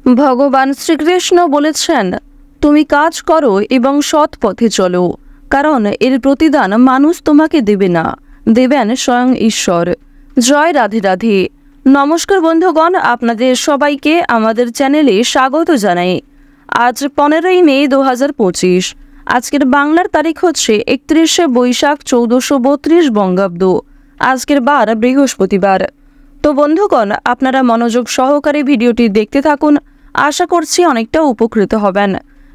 ভগবান শ্রীকৃষ্ণ বলেছেন, তুমি কাজ করো এবং সৎ পথে চলো, কারণ এর প্রতিদান মানুষ তোমাকে দেবে না, দেবেন স্বয়ং ঈশ্বর। জয় রাধে রাধে। নমস্কার বন্ধুগণ, আপনাদের সবাইকে আমাদের চ্যানেলে স্বাগত জানাই। আজ 15ই মে 2025। আজকের বাংলার তারিখ হচ্ছে 31শে বৈশাখ 1432 বঙ্গাব্দ। আজকের বার বৃহস্পতিবার। তো বন্ধুগণ, আপনারা মনোযোগ সহকারে ভিডিওটি দেখতে থাকুন। আশা করছি অনেকটা উপকৃত হবেন।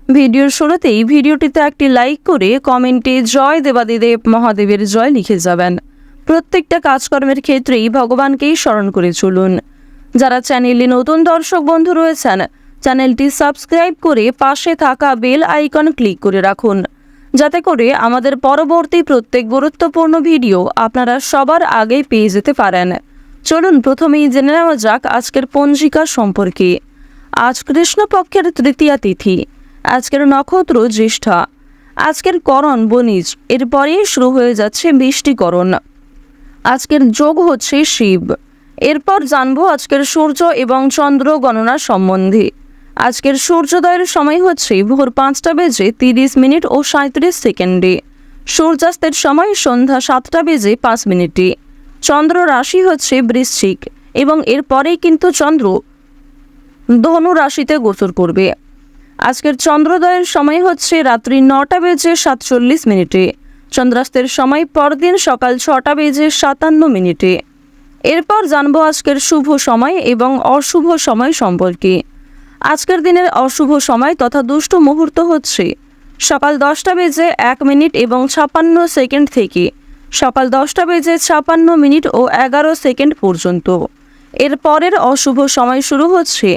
ভিডিওর শুরুতেই ভিডিওটিতে একটি লাইক করে কমেন্টে জয় দেবাদিদেব মহাদেবের জয় লিখে যাবেন। প্রত্যেকটা কাজকর্মের ক্ষেত্রেই ভগবানকেই স্মরণ করে চলুন। যারা চ্যানেলে নতুন দর্শক বন্ধু রয়েছেন, চ্যানেলটি সাবস্ক্রাইব করে পাশে থাকা বেল আইকন ক্লিক করে রাখুন, যাতে করে আমাদের পরবর্তী প্রত্যেক গুরুত্বপূর্ণ ভিডিও আপনারা সবার আগে পেয়ে যেতে পারেন। চলুন প্রথমেই জেনে নেওয়া যাক আজকের পঞ্জিকা সম্পর্কে। আজ কৃষ্ণপক্ষের তৃতীয়া তিথি। আজকের নক্ষত্র জ্যেষ্ঠা। আজকের করণ বণিজ। এরপরেই শুরু হয়ে যাচ্ছে বৃষ্টিকরণ। আজকের যোগ হচ্ছে শিব। এরপর জানবো আজকের সূর্য এবং চন্দ্র গণনা সম্বন্ধে। আজকের সূর্যোদয়ের সময় হচ্ছে ভোর 5:30 ও 37 সেকেন্ডে। সূর্যাস্তের সময় সন্ধ্যা 7:05। চন্দ্র রাশি হচ্ছে বৃশ্চিক এবং এরপরেই কিন্তু চন্দ্র ধনু রাশিতে গোচর করবে। আজকের চন্দ্রোদয়ের সময় হচ্ছে রাত্রি 9:47। চন্দ্রাস্তের সময় পরদিন সকাল 6:57। এরপর জানবো আজকের শুভ সময় এবং অশুভ সময় সম্পর্কে। আজকের দিনের অশুভ সময় তথা দুষ্ট মুহূর্ত হচ্ছে সকাল 10:01 এবং 56 সেকেন্ড থেকে সকাল 10:56 ও 11 সেকেন্ড পর্যন্ত। এর পরের অশুভ সময় শুরু হচ্ছে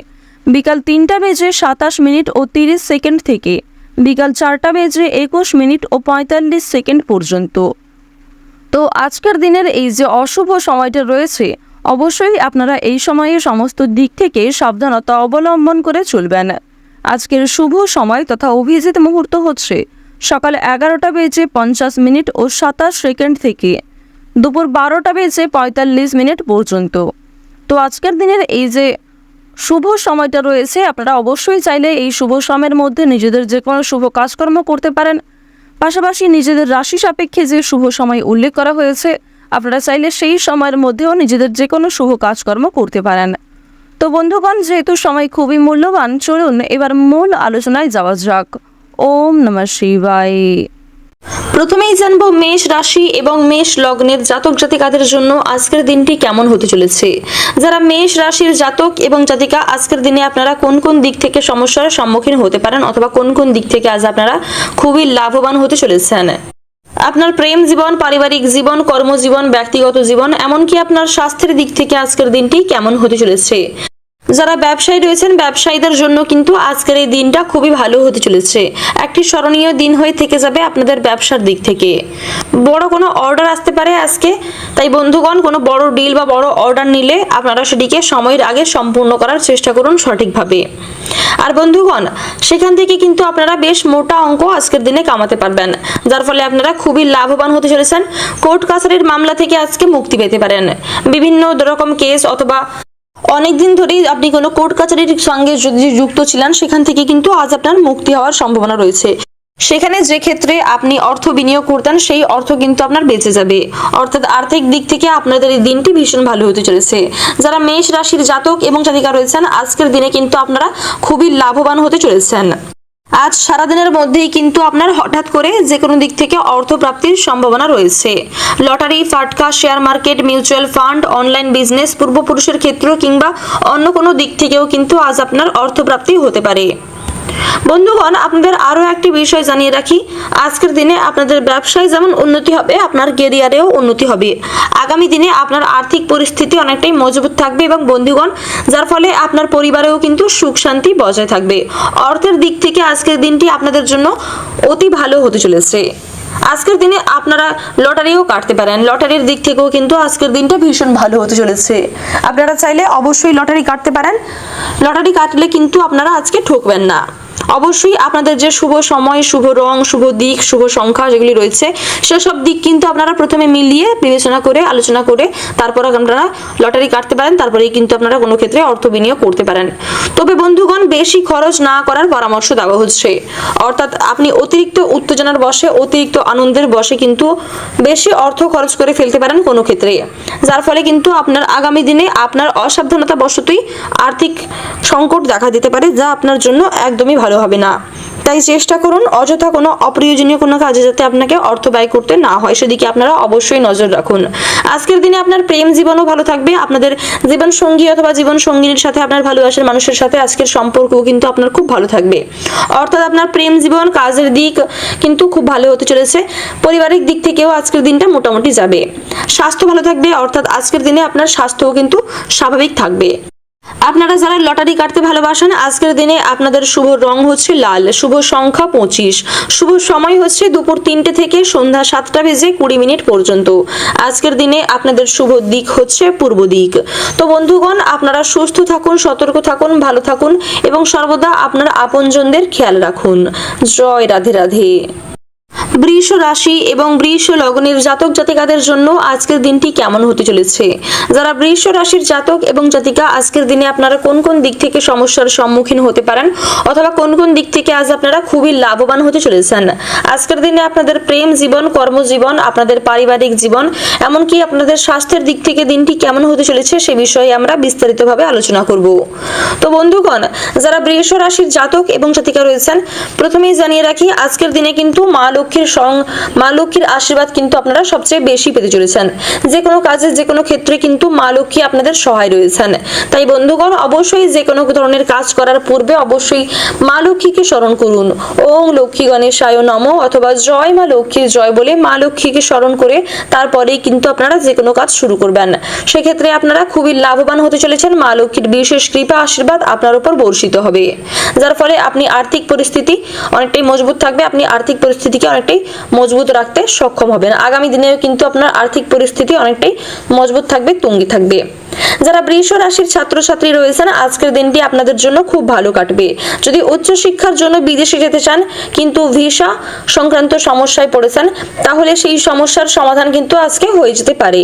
বিকাল 3:27 ও 30 সেকেন্ড থেকে বিকাল 4:21 ও 45 সেকেন্ড পর্যন্ত। তো আজকের দিনের এই যে অশুভ সময়টা রয়েছে, অবশ্যই আপনারা এই সময়ে সমস্ত দিক থেকে সাবধানতা অবলম্বন করে চলবেন। আজকের শুভ সময় তথা অভিজিৎ মুহূর্ত হচ্ছে সকাল 11:50 ও 27 সেকেন্ড থেকে দুপুর 12:45 পর্যন্ত। তো আজকের দিনের এই যে শুভ সময়টা রয়েছে, আপনারা অবশ্যই চাইলে এই শুভ সময়ের মধ্যে নিজেদের যে কোনো শুভ কাজকর্ম করতে পারেন। পাশাপাশি নিজেদের রাশি সাপেক্ষে যে শুভ সময় উল্লেখ করা হয়েছে, আপনারা চাইলে সেই সময়ের মধ্যেও নিজেদের যে কোনো শুভ কাজকর্ম করতে পারেন। তো বন্ধুগণ, যেহেতু সময় খুবই মূল্যবান, চলুন এবার মূল আলোচনায় যাওয়া যাক। ওম নমঃ শিবায়। প্রথমেই জানবো মেষ রাশি এবং মেষ লগ্নের জাতক জাতিকাদের জন্য আজকের দিনটি কেমন হতে চলেছে। যারা মেষ রাশির জাতক এবং জাতিকা, আজকের দিনে আপনারা কোন কোন দিক থেকে সমস্যার সম্মুখীন হতে পারেন অথবা কোন কোন দিক থেকে আজ আপনারা খুবই লাভবান হতে চলেছেন। আপনার প্রেম জীবন, পারিবারিক জীবন, কর্মজীবন, ব্যক্তিগত জীবন, এমনকি আপনার স্বাস্থ্যের দিক থেকে আজকের দিনটি কেমন হতে চলেছে। যারা ব্যবসায়ী রয়েছেন, ব্যবসায়ীদের জন্য কিন্তু আজকের এই দিনটা খুবই ভালো হতে চলেছে। একটি স্মরণীয় দিন হয়ে থেকে যাবে আপনাদের ব্যবসার দিক থেকে। বড় কোনো অর্ডার আসতে পারে আজকে, তাই বন্ধুগণ কোনো বড় ডিল বা বড় অর্ডার নিলে আপনারা সেটিকে সময়ের আগে সম্পূর্ণ করার চেষ্টা করুন সঠিকভাবে। আর বন্ধুগণ, সেখান থেকে কিন্তু আপনারা বেশ মোটা অঙ্ক আজকের দিনে কামাতে পারবেন, যার ফলে আপনারা খুবই লাভবান হতে চলেছেন। কোর্ট কাছারির মামলা থেকে আজকে মুক্তি পেতে পারেন। বিভিন্ন রকম কেস অথবা অনেকদিন ধরেই আপনি কোনো কোর্ট কাছারির সঙ্গে যদি যুক্ত ছিলেন, সেখান থেকে কিন্তু আজ আপনার মুক্তি হওয়ার সম্ভাবনা রয়েছে। সেখানে যে ক্ষেত্রে আপনি অর্থ বিনিয়োগ করতেন, সেই অর্থ কিন্তু আপনার বেঁচে যাবে। অর্থাৎ আর্থিক দিক থেকে আপনাদের এই দিনটি ভীষণ ভালো হতে চলেছে। যারা মেষ রাশির জাতক এবং জাতিকা রয়েছেন, আজকের দিনে কিন্তু আপনারা খুবই লাভবান হতে চলেছেন। আজ সারাদিনের মধ্যেই কিন্তু আপনার হঠাৎ করে যে কোনো দিক থেকে অর্থ প্রাপ্তির সম্ভাবনা রয়েছে। লটারি, ফাটকা, share market, mutual fund, online business, পূর্বপুরুষের ক্ষেত্র কিংবা অন্য কোনো দিক থেকেও কিন্তু আজ আপনার অর্থপ্রাপ্তি হতে পারে। বন্ধুগণ, আপনাদের আরও একটি বিষয় জানিয়ে রাখি, আজকের দিনে আপনাদের ব্যবসায় যেমন উন্নতি হবে, আপনার ক্যারিয়ারেও উন্নতি হবে। আগামী দিনে আপনার আর্থিক পরিস্থিতি অনেকটাই মজবুত থাকবে এবং বন্ধুগণ, যার ফলে আপনার পরিবারেও কিন্তু সুখ শান্তি বজায় থাকবে। অর্থের দিক থেকে আজকের দিনটি আপনাদের জন্য অতি ভালো হতে চলেছে। আজকের দিনে আপনারা লটারিও কাটতে পারেন। লটারির দিক থেকেও কিন্তু আজকের দিনটা ভীষণ ভালো হতে চলেছে। আপনারা চাইলে অবশ্যই লটারি কাটতে পারেন। লটারি কাটলে কিন্তু আপনারা আজকে ঠকবেন না। অবশ্যই আপনাদের যে শুভ সময়, শুভ রং, শুভ দিক, শুভ সংখ্যা যেগুলি রয়েছে সেসব দিক কিন্তু আপনারা প্রথমে মিলিয়ে বিবেচনা করে আলোচনা করে তারপর আপনারা লটারি কাটতে পারেন, তারপরেই কিন্তু আপনারা কোনো ক্ষেত্রে অর্থ বিনিয়োগ করতে পারেন। তবে বন্ধুগণ, বেশি খরচ না করার পরামর্শ দেওয়া হচ্ছে, অর্থাৎ আপনি অতিরিক্ত উত্তেজনার বশে, অতিরিক্ত আনন্দের বশে কিন্তু বেশি অর্থ খরচ করে ফেলতে পারেন কোনো ক্ষেত্রে, যার ফলে কিন্তু আপনার আগামী দিনে আপনার অসাবধানতা বশতই আর্থিক সংকট দেখা দিতে পারে, যা আপনার জন্য একদমই ভালো হবে না। তাই চেষ্টা করুন অযথা কোনো অপ্রয়োজনীয় কোনো কাজে যাতে আপনাকে অর্থ ব্যয় করতে না হয়, সেদিকে আপনারা অবশ্যই নজর রাখুন। আজকের দিনে আপনার প্রেম জীবনও ভালো থাকবে, আপনাদের জীবন সঙ্গী অথবা জীবন সঙ্গিনীর সাথে, আপনার ভালোবাসার মানুষের সাথে আজকের সম্পর্কও কিন্তু আপনার খুব ভালো থাকবে। অর্থাৎ আপনার প্রেম জীবন, কাজের দিক কিন্তু খুব ভালো হতে চলেছে। পারিবারিক দিক থেকেও আজকের দিনটা মোটামুটি যাবে। স্বাস্থ্য ভালো থাকবে, অর্থাৎ আজকের দিনে আপনার স্বাস্থ্যও কিন্তু স্বাভাবিক থাকবে। আপনারা যারা লটারি কাটতে ভালোবাসেন, আজকের দিনে আপনাদের শুভ রং হচ্ছে লাল, শুভ সংখ্যা 25, শুভ সময় হচ্ছে দুপুর 3টে থেকে সন্ধ্যা 7:20 পর্যন্ত। আজকের দিনে আপনাদের শুভ দিক হচ্ছে পূর্ব দিক। তো বন্ধুগণ, আপনারা সুস্থ থাকুন, সতর্ক থাকুন, ভালো থাকুন এবং সর্বদা আপনার আপনজনদের খেয়াল রাখুন। জয় রাধে রাধে। বৃষ রাশি এবং বৃষ লগ্নের জাতক জাতিকাদের জন্য আজকের দিনটি কেমন হতে চলেছে? যারা বৃষ রাশির জাতক এবং জাতিকা, আজকের দিনে আপনারা কোন কোন দিক থেকে সমস্যার সম্মুখীন হতে পারেন অথবা কোন কোন দিক থেকে আজ আপনারা খুবই লাভবান হতে চলেছেন? আজকের দিনে আপনাদের প্রেম জীবন, কর্মজীবন, আপনাদের পারিবারিক জীবন, এমনকি আপনাদের স্বাস্থ্যের দিক থেকে দিনটি কেমন হতে চলেছে সে বিষয়ে আমরা বিস্তারিতভাবে আলোচনা করব। তো বন্ধুগণ, যারা বৃষ রাশির জাতক এবং জাতিকা রয়েছেন, প্রথমেই জানিয়ে রাখি আজকের দিনে কিন্তু মা লক্ষ্মীর আশীর্বাদ কিন্তু আপনারা সবচেয়ে বেশি পেতে চলেছেন। যে কোনো কাজে, যে কোনো ক্ষেত্রে কিন্তু মা লক্ষ্মী আপনাদের সহায় রয়েছেন। তাই বন্ধুগণ, অবশ্যই যে কোনো ধরনের কাজ করার পূর্বে অবশ্যই মা লক্ষ্মীকে স্মরণ করুন। ওং লক্ষ্মী গণেশায় নমঃ অথবা জয় মা লক্ষ্মীর জয় বলে মা লক্ষ্মীকে স্মরণ করে তারপরেই কিন্তু আপনারা যে কোনো কাজ শুরু করবেন। সেক্ষেত্রে আপনারা খুবই লাভবান হতে চলেছেন। মা লক্ষ্মীর বিশেষ কৃপা আশীর্বাদ আপনার উপর বর্ষিত হবে, যার ফলে আপনি আর্থিক পরিস্থিতি অনেকটাই মজবুত থাকবে, আপনি আর্থিক পরিস্থিতিকে অনেকটাই মজবুত রাখতে সক্ষম হবেন। আগামী দিনেও কিন্তু আপনার আর্থিক পরিস্থিতি অনেকটাই মজবুত থাকবে, তুঙ্গে থাকবে। যারা বৃষ রাশির ছাত্রছাত্রী রয়েছেন, আজকের দিনটি আপনাদের জন্য খুব ভালো কাটবে। যদি উচ্চ শিক্ষার জন্য বিদেশে যেতে চান কিন্তু ভিসা সংক্রান্ত সমস্যায় পড়েছেন, তাহলে সেই সমস্যার সমাধান কিন্তু আজকে হয়ে যেতে পারে।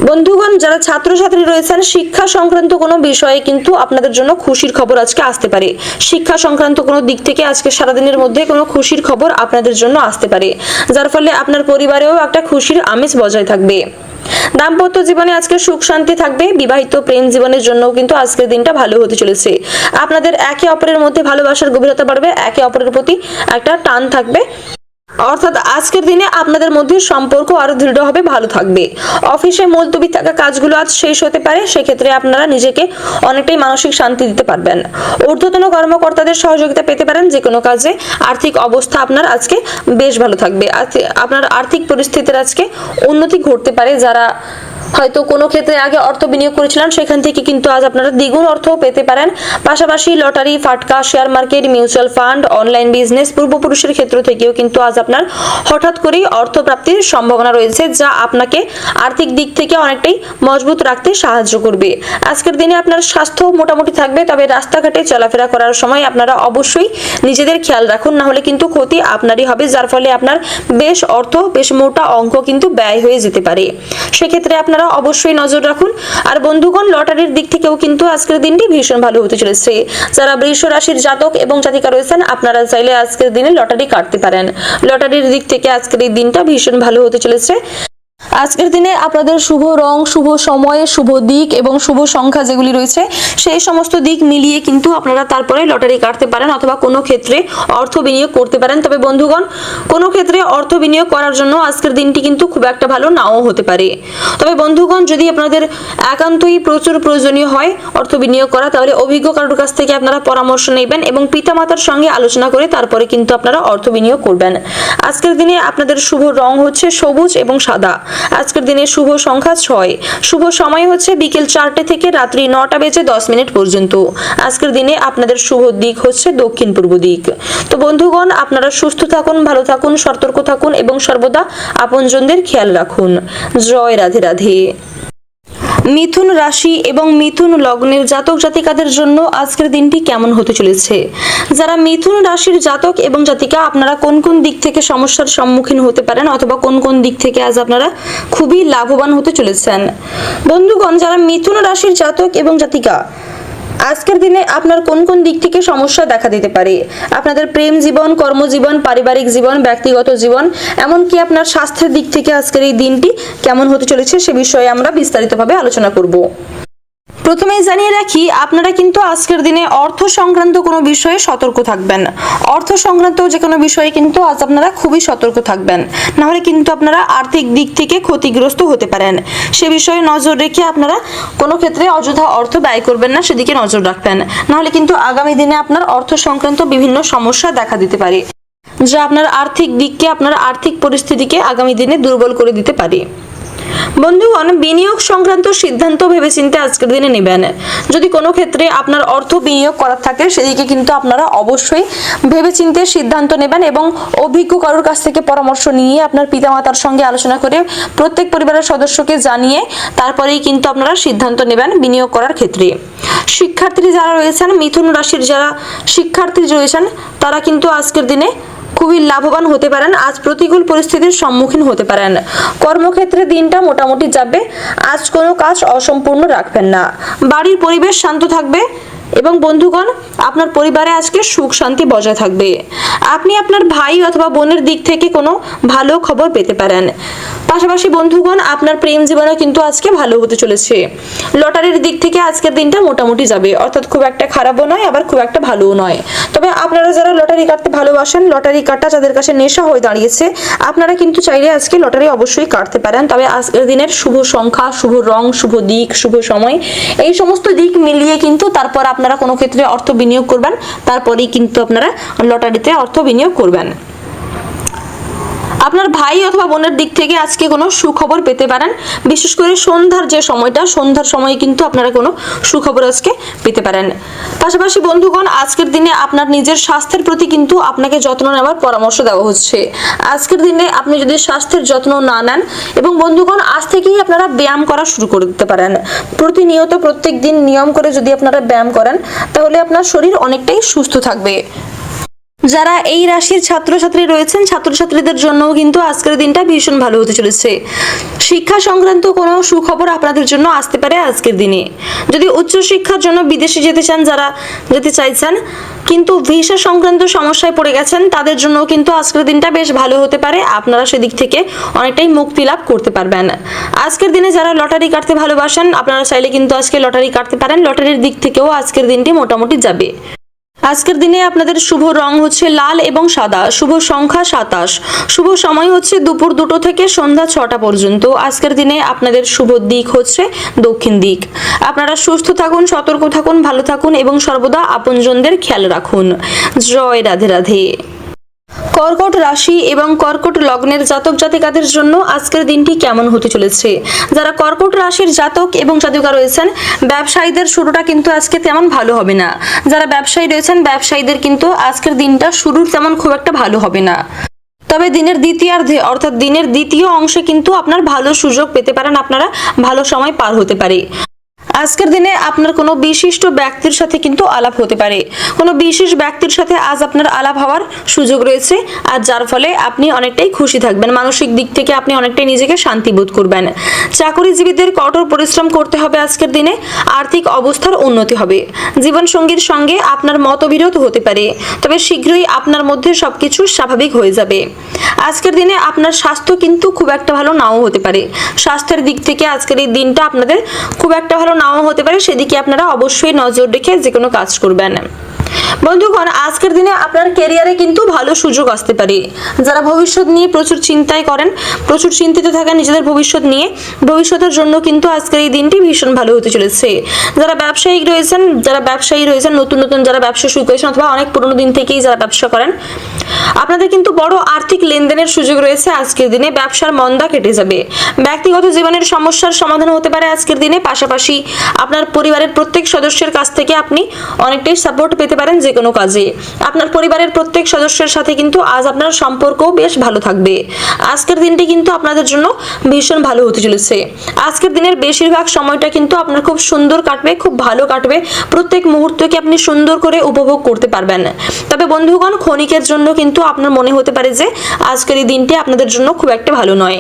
বন্ধুগণ, যারা ছাত্রছাত্রী রয়েছেন, শিক্ষা সংক্রান্ত কোনো বিষয়ে কিন্তু আপনাদের জন্য খুশির খবর আজকে আসতে পারে। শিক্ষা সংক্রান্ত কোনো দিক থেকে আজকে সারাদিনের মধ্যে কোনো খুশির খবর আপনাদের জন্য আসতে পারে, যার ফলে আপনার পরিবারেও একটা খুশির আমেজ বজায় থাকবে। দাম্পত্য জীবনে আজকে সুখ শান্তি থাকবে। বিবাহিত প্রেম জীবনের জন্য কিন্তু আজকের দিনটা ভালো হতে চলেছে। আপনাদের একে অপরের মধ্যে ভালোবাসার গভীরতা বাড়বে, একে অপরের প্রতি একটা টান থাকবে, অর্থাৎ আজকের দিনে আপনাদের মধ্যে সম্পর্ক আরো দৃঢ় হবে, ভালো থাকবে। অফিসে মুলতবি থাকা কাজগুলো আজ শেষ হতে পারে, সেক্ষেত্রে আপনারা নিজেকে অনেকটাই মানসিক শান্তি দিতে পারবেন। ঊর্ধ্বতন কর্মকর্তাদের সহযোগিতা পেতে পারেন যে কোনো কাজে। আর্থিক অবস্থা আপনার আজকে বেশ ভালো থাকবে, আপনার আর্থিক পরিস্থিতির আজকে উন্নতি ঘটতে পারে। যারা হয়তো কোনো ক্ষেত্রে আগে অর্থ বিনিয়োগ করেছিলেন, সেখান থেকে কিন্তু আজ আপনারা দ্বিগুণ অর্থ পেতে পারেন। পাশাপাশি লটারি, ফাটকা, share market, mutual fund, online business, পূর্বপুরুষের ক্ষেত্র থেকেও কিন্তু আজ আপনার হঠাৎ করেই অর্থ প্রাপ্তির সম্ভাবনা রয়েছে, যা আপনাকে আর্থিক দিক থেকে অনেকটাই মজবুত রাখতে সাহায্য করবে। আজকের দিনে আপনার স্বাস্থ্য মোটামুটি থাকবে, তবে রাস্তাঘাটে চলাফেরা করার সময় আপনারা অবশ্যই নিজেদের খেয়াল রাখুন, না হলে কিন্তু ক্ষতি আপনারই হবে, যার ফলে আপনার বেশ অর্থ, বেশ মোটা অঙ্ক কিন্তু ব্যয় হয়ে যেতে পারে। সেক্ষেত্রে আপনারা অবশ্যই নজর রাখুন। আর বন্ধুগণ, লটারির দিক থেকেও কিন্তু আজকের দিনটি ভীষণ ভালো হতে চলেছে। যারা বৃষ রাশির জাতক এবং জাতিকা রয়েছেন, আপনারা চাইলে আজকের দিনে লটারি কাটতে পারেন। লটারির দিক থেকে আজকের এই দিনটা ভীষণ ভালো হতে চলেছে। আজকের দিনে আপনাদের শুভ রং, শুভ সময়, শুভ দিক এবং শুভ সংখ্যা যেগুলি রয়েছে, সেই সমস্ত দিক মিলিয়ে কিন্তু আপনারা তারপরে লটারি কাটতে পারেন অথবা কোনো ক্ষেত্রে অর্থ বিনিয়োগ করতে পারেন। তবে বন্ধুগণ, কোনো ক্ষেত্রে অর্থ বিনিয়োগ করার জন্য আজকের দিনটি কিন্তু খুব একটা ভালো নাও হতে পারে। তবে বন্ধুগণ, যদি আপনাদের একান্তই প্রচুর প্রয়োজনীয় হয় অর্থ বিনিয়োগ করা, তাহলে অভিজ্ঞ কারোর কাছ থেকে আপনারা পরামর্শ নেবেন এবং পিতামাতার সঙ্গে আলোচনা করে তারপরে কিন্তু আপনারা অর্থ বিনিয়োগ করবেন। আজকের দিনে আপনাদের শুভ রং হচ্ছে সবুজ এবং সাদা। আজকের দিনে শুভ সংখ্যা 6, শুভ সময় হচ্ছে বিকেল 4টে থেকে রাত্রি 9:10 পর্যন্ত। আজকের দিনে আপনাদের শুভ দিক হচ্ছে দক্ষিণ পূর্ব দিক। তো বন্ধুগণ, আপনারা সুস্থ থাকুন, ভালো থাকুন, সতর্ক থাকুন এবং সর্বদা আপনজনদের খেয়াল রাখুন। জয় রাধে রাধে। মিথুন রাশি এবং মিথুন লগ্নের জাতক জাতিকাদের জন্য আজকের দিনটি কেমন হতে চলেছে। যারা মিথুন রাশির জাতক এবং জাতিকা, আপনারা কোন কোন দিক থেকে সমস্যার সম্মুখীন হতে পারেন অথবা কোন কোন দিক থেকে আজ আপনারা খুবই লাভবান হতে চলেছেন। বন্ধুগণ, যারা মিথুন রাশির জাতক এবং জাতিকা, আজকের দিনে আপনার কোন কোন দিক থেকে সমস্যা দেখা দিতে পারে। আপনাদের প্রেম জীবন, কর্মজীবন, পারিবারিক জীবন, ব্যক্তিগত জীবন, এমনকি আপনার স্বাস্থ্যের দিক থেকে আজকের এই দিনটি কেমন হতে চলেছে সে বিষয়ে আমরা বিস্তারিতভাবে আলোচনা করব। প্রথমেই জানিয়ে রাখি, আপনারা কিন্তু আজকের দিনে অর্থ সংক্রান্ত কোনো বিষয়ে সতর্ক থাকবেন। অর্থ সংক্রান্ত যে কোনো বিষয়ে কিন্তু আজ আপনারা খুবই সতর্ক থাকবেন, না হলে কিন্তু আপনারা আর্থিক দিক থেকে ক্ষতিগ্রস্ত হতে পারেন। সে বিষয়ে নজর রেখে আপনারা কোনো ক্ষেত্রে অযথা অর্থ ব্যয় করবেন না, সেদিকে নজর রাখবেন। না হলে কিন্তু আগামী দিনে আপনার অর্থ সংক্রান্ত বিভিন্ন সমস্যা দেখা দিতে পারে, যা আপনার আর্থিক দিককে, আপনার আর্থিক পরিস্থিতিকে আগামী দিনে দুর্বল করে দিতে পারে। বন্ধুগণ, বিনিয়োগ সংক্রান্ত সিদ্ধান্ত ভেবেচিন্তে আজকের দিনে নেবেন। যদি কোনো ক্ষেত্রে আপনার অর্থ বিনিয়োগ করার থাকে সেদিকে কিন্তু আপনারা অবশ্যই ভেবেচিন্তে সিদ্ধান্ত নেবেন এবং অভিজ্ঞ কারোর কাছ থেকে পরামর্শ নিয়ে আপনার পিতামাতার সঙ্গে আলোচনা করে প্রত্যেক পরিবারের সদস্যকে জানিয়ে তারপরেই কিন্তু আপনারা সিদ্ধান্ত নেবেন বিনিয়োগ করার ক্ষেত্রে। শিক্ষার্থী যারা রয়েছেন, মিথুন রাশির যারা শিক্ষার্থী রয়েছেন, তারা কিন্তু আজকের দিনে খুবই লাভবান হতে পারেন। আজ প্রতিকূল পরিস্থিতির সম্মুখীন হতে পারেন। কর্মক্ষেত্রে দিনটা মোটামুটি যাবে। আজ কোনো কাজ অসম্পূর্ণ রাখবেন না। বাড়ির পরিবেশ শান্ত থাকবে এবং বন্ধুগণ, আপনার পরিবারে আজকে সুখ শান্তি বজায় থাকবে। আপনি আপনার ভাই অথবা বোনের দিক থেকে কোনো ভালো খবর পেতে পারেন। পাশাপাশি বন্ধুগণ, আপনার প্রেম জীবনে কিন্তু আজকে ভালো হতে চলেছে। লটারির দিক থেকে আজকের দিনটা মোটামুটি যাবে, অর্থাৎ খুব একটা খারাপও নয় আবার খুব একটা ভালোও নয়। তবে আপনারা যারা লটারি কাটতে ভালোবাসেন, লটারি কাটা যাদের কাছে নেশা হয়ে দাঁড়িয়েছে, আপনারা কিন্তু চাইলে আজকে লটারি অবশ্যই কাটতে পারেন। তবে আজকের দিনের শুভ সংখ্যা, শুভ রং, শুভ দিক, শুভ সময়, এই সমস্ত দিক মিলিয়ে কিন্তু তারপর আপনারা কোনো ক্ষেত্রে অর্থ বিনিয়োগ করবেন, তারপরেই কিন্তু আপনারা লটারিতে অর্থ বিনিয়োগ করবেন। আপনার ভাই অথবা বোনের দিক থেকে আজকে কোনো সুখবর পেতে পারেন। বিশেষ করে সন্ধ্যার যে সময়টা, সন্ধ্যার সময়ে কিন্তু আপনারা কোনো সুখবর আজকে পেতে পারেন। পাশাপাশি বন্ধুগণ, আজকের দিনে আপনার নিজের স্বাস্থ্যের প্রতি কিন্তু আপনাকে যত্ন নেওয়ার পরামর্শ দেওয়া হচ্ছে। আজকের দিনে আপনি যদি স্বাস্থ্যের যত্ন না নেন, এবং বন্ধুগণ আজ থেকেই আপনারা ব্যায়াম করা শুরু করে দিতে পারেন। প্রতিনিয়ত প্রত্যেক দিন নিয়ম করে যদি আপনারা ব্যায়াম করেন, তাহলে আপনার শরীর অনেকটাই সুস্থ থাকবে। যারা এই রাশির ছাত্রছাত্রী রয়েছেন, ছাত্রছাত্রীদের জন্যও কিন্তু আজকের দিনটা ভীষণ ভালো হতে চলেছে। শিক্ষা সংক্রান্ত কোনো সুখবর আপনাদের জন্য আসতে পারে আজকের দিনে। যদি উচ্চশিক্ষার জন্য বিদেশে যেতে চান, যারা যেতে চাইছেন কিন্তু ভিসা সংক্রান্ত সমস্যায় পড়ে গেছেন, তাদের জন্য কিন্তু আজকের দিনটা বেশ ভালো হতে পারে। আপনারা সেদিক থেকে অনেকটাই মুক্তি লাভ করতে পারবেন। আজকের দিনে যারা লটারি কাটতে ভালোবাসেন, আপনারা চাইলে কিন্তু আজকে লটারি কাটতে পারেন। লটারির দিক থেকেও আজকের দিনটি মোটামুটি যাবে। আজকের দিনে আপনাদের শুভ রং হচ্ছে লাল এবং সাদা, শুভ সংখ্যা 27, শুভ সময় হচ্ছে দুপুর 2টো থেকে সন্ধ্যা 6টা পর্যন্ত। আজকের দিনে আপনাদের শুভ দিক হচ্ছে দক্ষিণ দিক। আপনারা সুস্থ থাকুন, সতর্ক থাকুন, ভালো থাকুন এবং সর্বদা আপনজনদের খেয়াল রাখুন। জয় রাধে রাধে। কর্কট রাশি এবং কর্কট লগ্নের জাতক জাতিকাদের জন্য আজকের দিনটি কেমন হতে চলেছে। যারা কর্কট রাশির জাতক এবং জাতিকা রয়েছেন, ব্যবসায়ীদের শুরুটা কিন্তু আজকে তেমন ভালো হবে না। যারা ব্যবসায়ী রয়েছেন, ব্যবসায়ীদের কিন্তু আজকের দিনটা শুরুর তেমন খুব একটা ভালো হবে না। তবে দিনের দ্বিতীয়ার্ধে, অর্থাৎ দিনের দ্বিতীয় অংশে কিন্তু আপনার ভালো সুযোগ পেতে পারেন, আপনারা ভালো সময় পার হতে পারে। আজকের দিনে আপনার কোনো বিশিষ্ট ব্যক্তির সাথে কিন্তু আলাপ হতে পারে। কোনো বিশেষ ব্যক্তির সাথে আজ আপনার আলাপ হওয়ার সুযোগ রয়েছে, আর যার ফলে আপনি অনেকটাই খুশি থাকবেন। মানসিক দিক থেকে আপনি অনেকটাই নিজেকে শান্তি বোধ করবেন। চাকরিজীবীদের কঠোর পরিশ্রম করতে হবে আজকের দিনে। আর্থিক অবস্থার উন্নতি হবে। জীবনসঙ্গীর সঙ্গে আপনার মতবিরোধ হতে পারে, তবে শীঘ্রই আপনার মধ্যে সবকিছু স্বাভাবিক হয়ে যাবে। আজকের দিনে আপনার স্বাস্থ্য কিন্তু খুব একটা ভালো নাও হতে পারে। স্বাস্থ্যের দিক থেকে আজকের এই দিনটা আপনাদের খুব একটা ভালো নাও হতে পারে, সেদিকে আপনারা অবশ্যই নজর রেখে যে কোনো কাজ করবেন। বন্ধুগণ, আজকের দিনে আপনার ক্যারিয়ারে কিন্তু ভালো সুযোগ আসতে পারে। যারা ভবিষ্যৎ নিয়ে প্রচুর চিন্তায় করেন, প্রচুর চিন্তিত থাকেন নিজেদের ভবিষ্যৎ নিয়ে, ভবিষ্যতের জন্য কিন্তু আজকের এই দিনটি ভীষণ ভালো হতে চলেছে। যারা ব্যবসায়ী রয়েছেন, নতুন নতুন যারা ব্যবসা শুরু করেছেন অথবা অনেক পুরনো দিন থেকেই যারা ব্যবসা করেন, আপনাদের কিন্তু বড় আর্থিক লেনদেনের সুযোগ রয়েছে। আজকের দিনে ব্যবসার মন্দা কেটে যাবে। ব্যক্তিগত জীবনের সমস্যার সমাধান হতে পারে আজকের দিনে। পাশাপাশি আপনার পরিবারের প্রত্যেক সদস্যের কাছ থেকে আপনি অনেকটাই সাপোর্ট পেতে পারেন, যে যে কোনো কাজে। আপনার পরিবারের প্রত্যেক সদস্যের সাথে কিন্তু আজ আপনার সম্পর্ক বেশ ভালো থাকবে। আজকের দিনটি কিন্তু আপনাদের জন্য ভীষণ ভালো হতে চলেছে। আজকের দিনের বেশিরভাগ সময়টা কিন্তু আপনার খুব সুন্দর কাটবে, খুব ভালো কাটবে। প্রত্যেক মুহূর্তকে আপনি সুন্দর করে উপভোগ করতে পারবেন। তবে বন্ধুগণ, ক্ষণিকের জন্য কিন্তু আপনার মনে হতে পারে যে আজকের এই দিনটি আপনাদের জন্য খুব একটা ভালো নয়।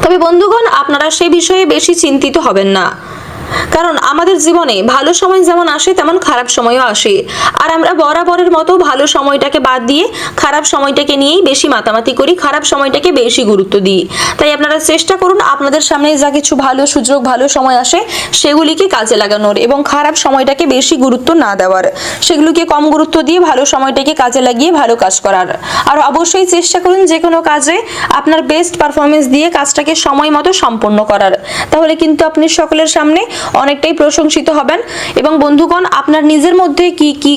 তবে বন্ধুগণ, আপনারা সে বিষয়ে বেশি চিন্তিত হবেন না, কারণ আমাদের জীবনে ভালো সময় যেমন আসে তেমন খারাপ সময়ও আসে। আর আমরা বরাবরের মতো ভালো সময়টাকে বাদ দিয়ে খারাপ সময়টাকে নিয়েই বেশি মাতামাতি করি, খারাপ সময়টাকে বেশি গুরুত্ব দিই। তাই আপনারা চেষ্টা করুন আপনাদের সামনে যা কিছু ভালো সুযোগ, ভালো সময় আসে সেগুলিকে কাজে লাগানোর এবং খারাপ সময়টাকে বেশি গুরুত্ব না দেওয়ার, সেগুলোকে কম গুরুত্ব দিয়ে ভালো সময়টাকে কাজে লাগিয়ে ভালো কাজ করার। আর অবশ্যই চেষ্টা করুন যে কোনো কাজে আপনার বেস্ট পারফরমেন্স দিয়ে কাজটাকে সময় মতো সম্পন্ন করার। তাহলে কিন্তু আপনি সকলের সামনে অনেকটাই প্রশংসিত হবেন এবং বন্ধুগণ, আপনার নিজের মধ্যে কি কি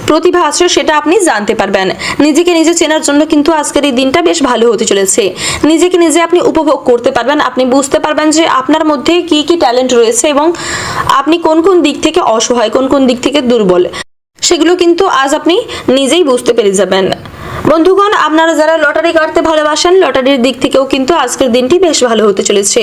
প্রতিভা আছে সেটা আপনি জানতে পারবেন। নিজেকে নিজে চেনার জন্য কিন্তু আজকের এই দিনটা বেশ ভালো হতে চলেছে। নিজেকে নিজে আপনি উপভোগ করতে পারবেন, আপনি বুঝতে পারবেন যে আপনার মধ্যে কি কি ট্যালেন্ট রয়েছে এবং আপনি কোন কোন দিক থেকে অসহায়, কোন কোন দিক থেকে দুর্বল, সেগুলো কিন্তু আজ আপনি নিজেই বুঝতে পেরে যাবেন। বন্ধুগণ, আপনারা যারা লটারি কাটতে ভালোবাসেন, লটারির দিক থেকেও কিন্তু আজকের দিনটি বেশ ভালো হতে চলেছে।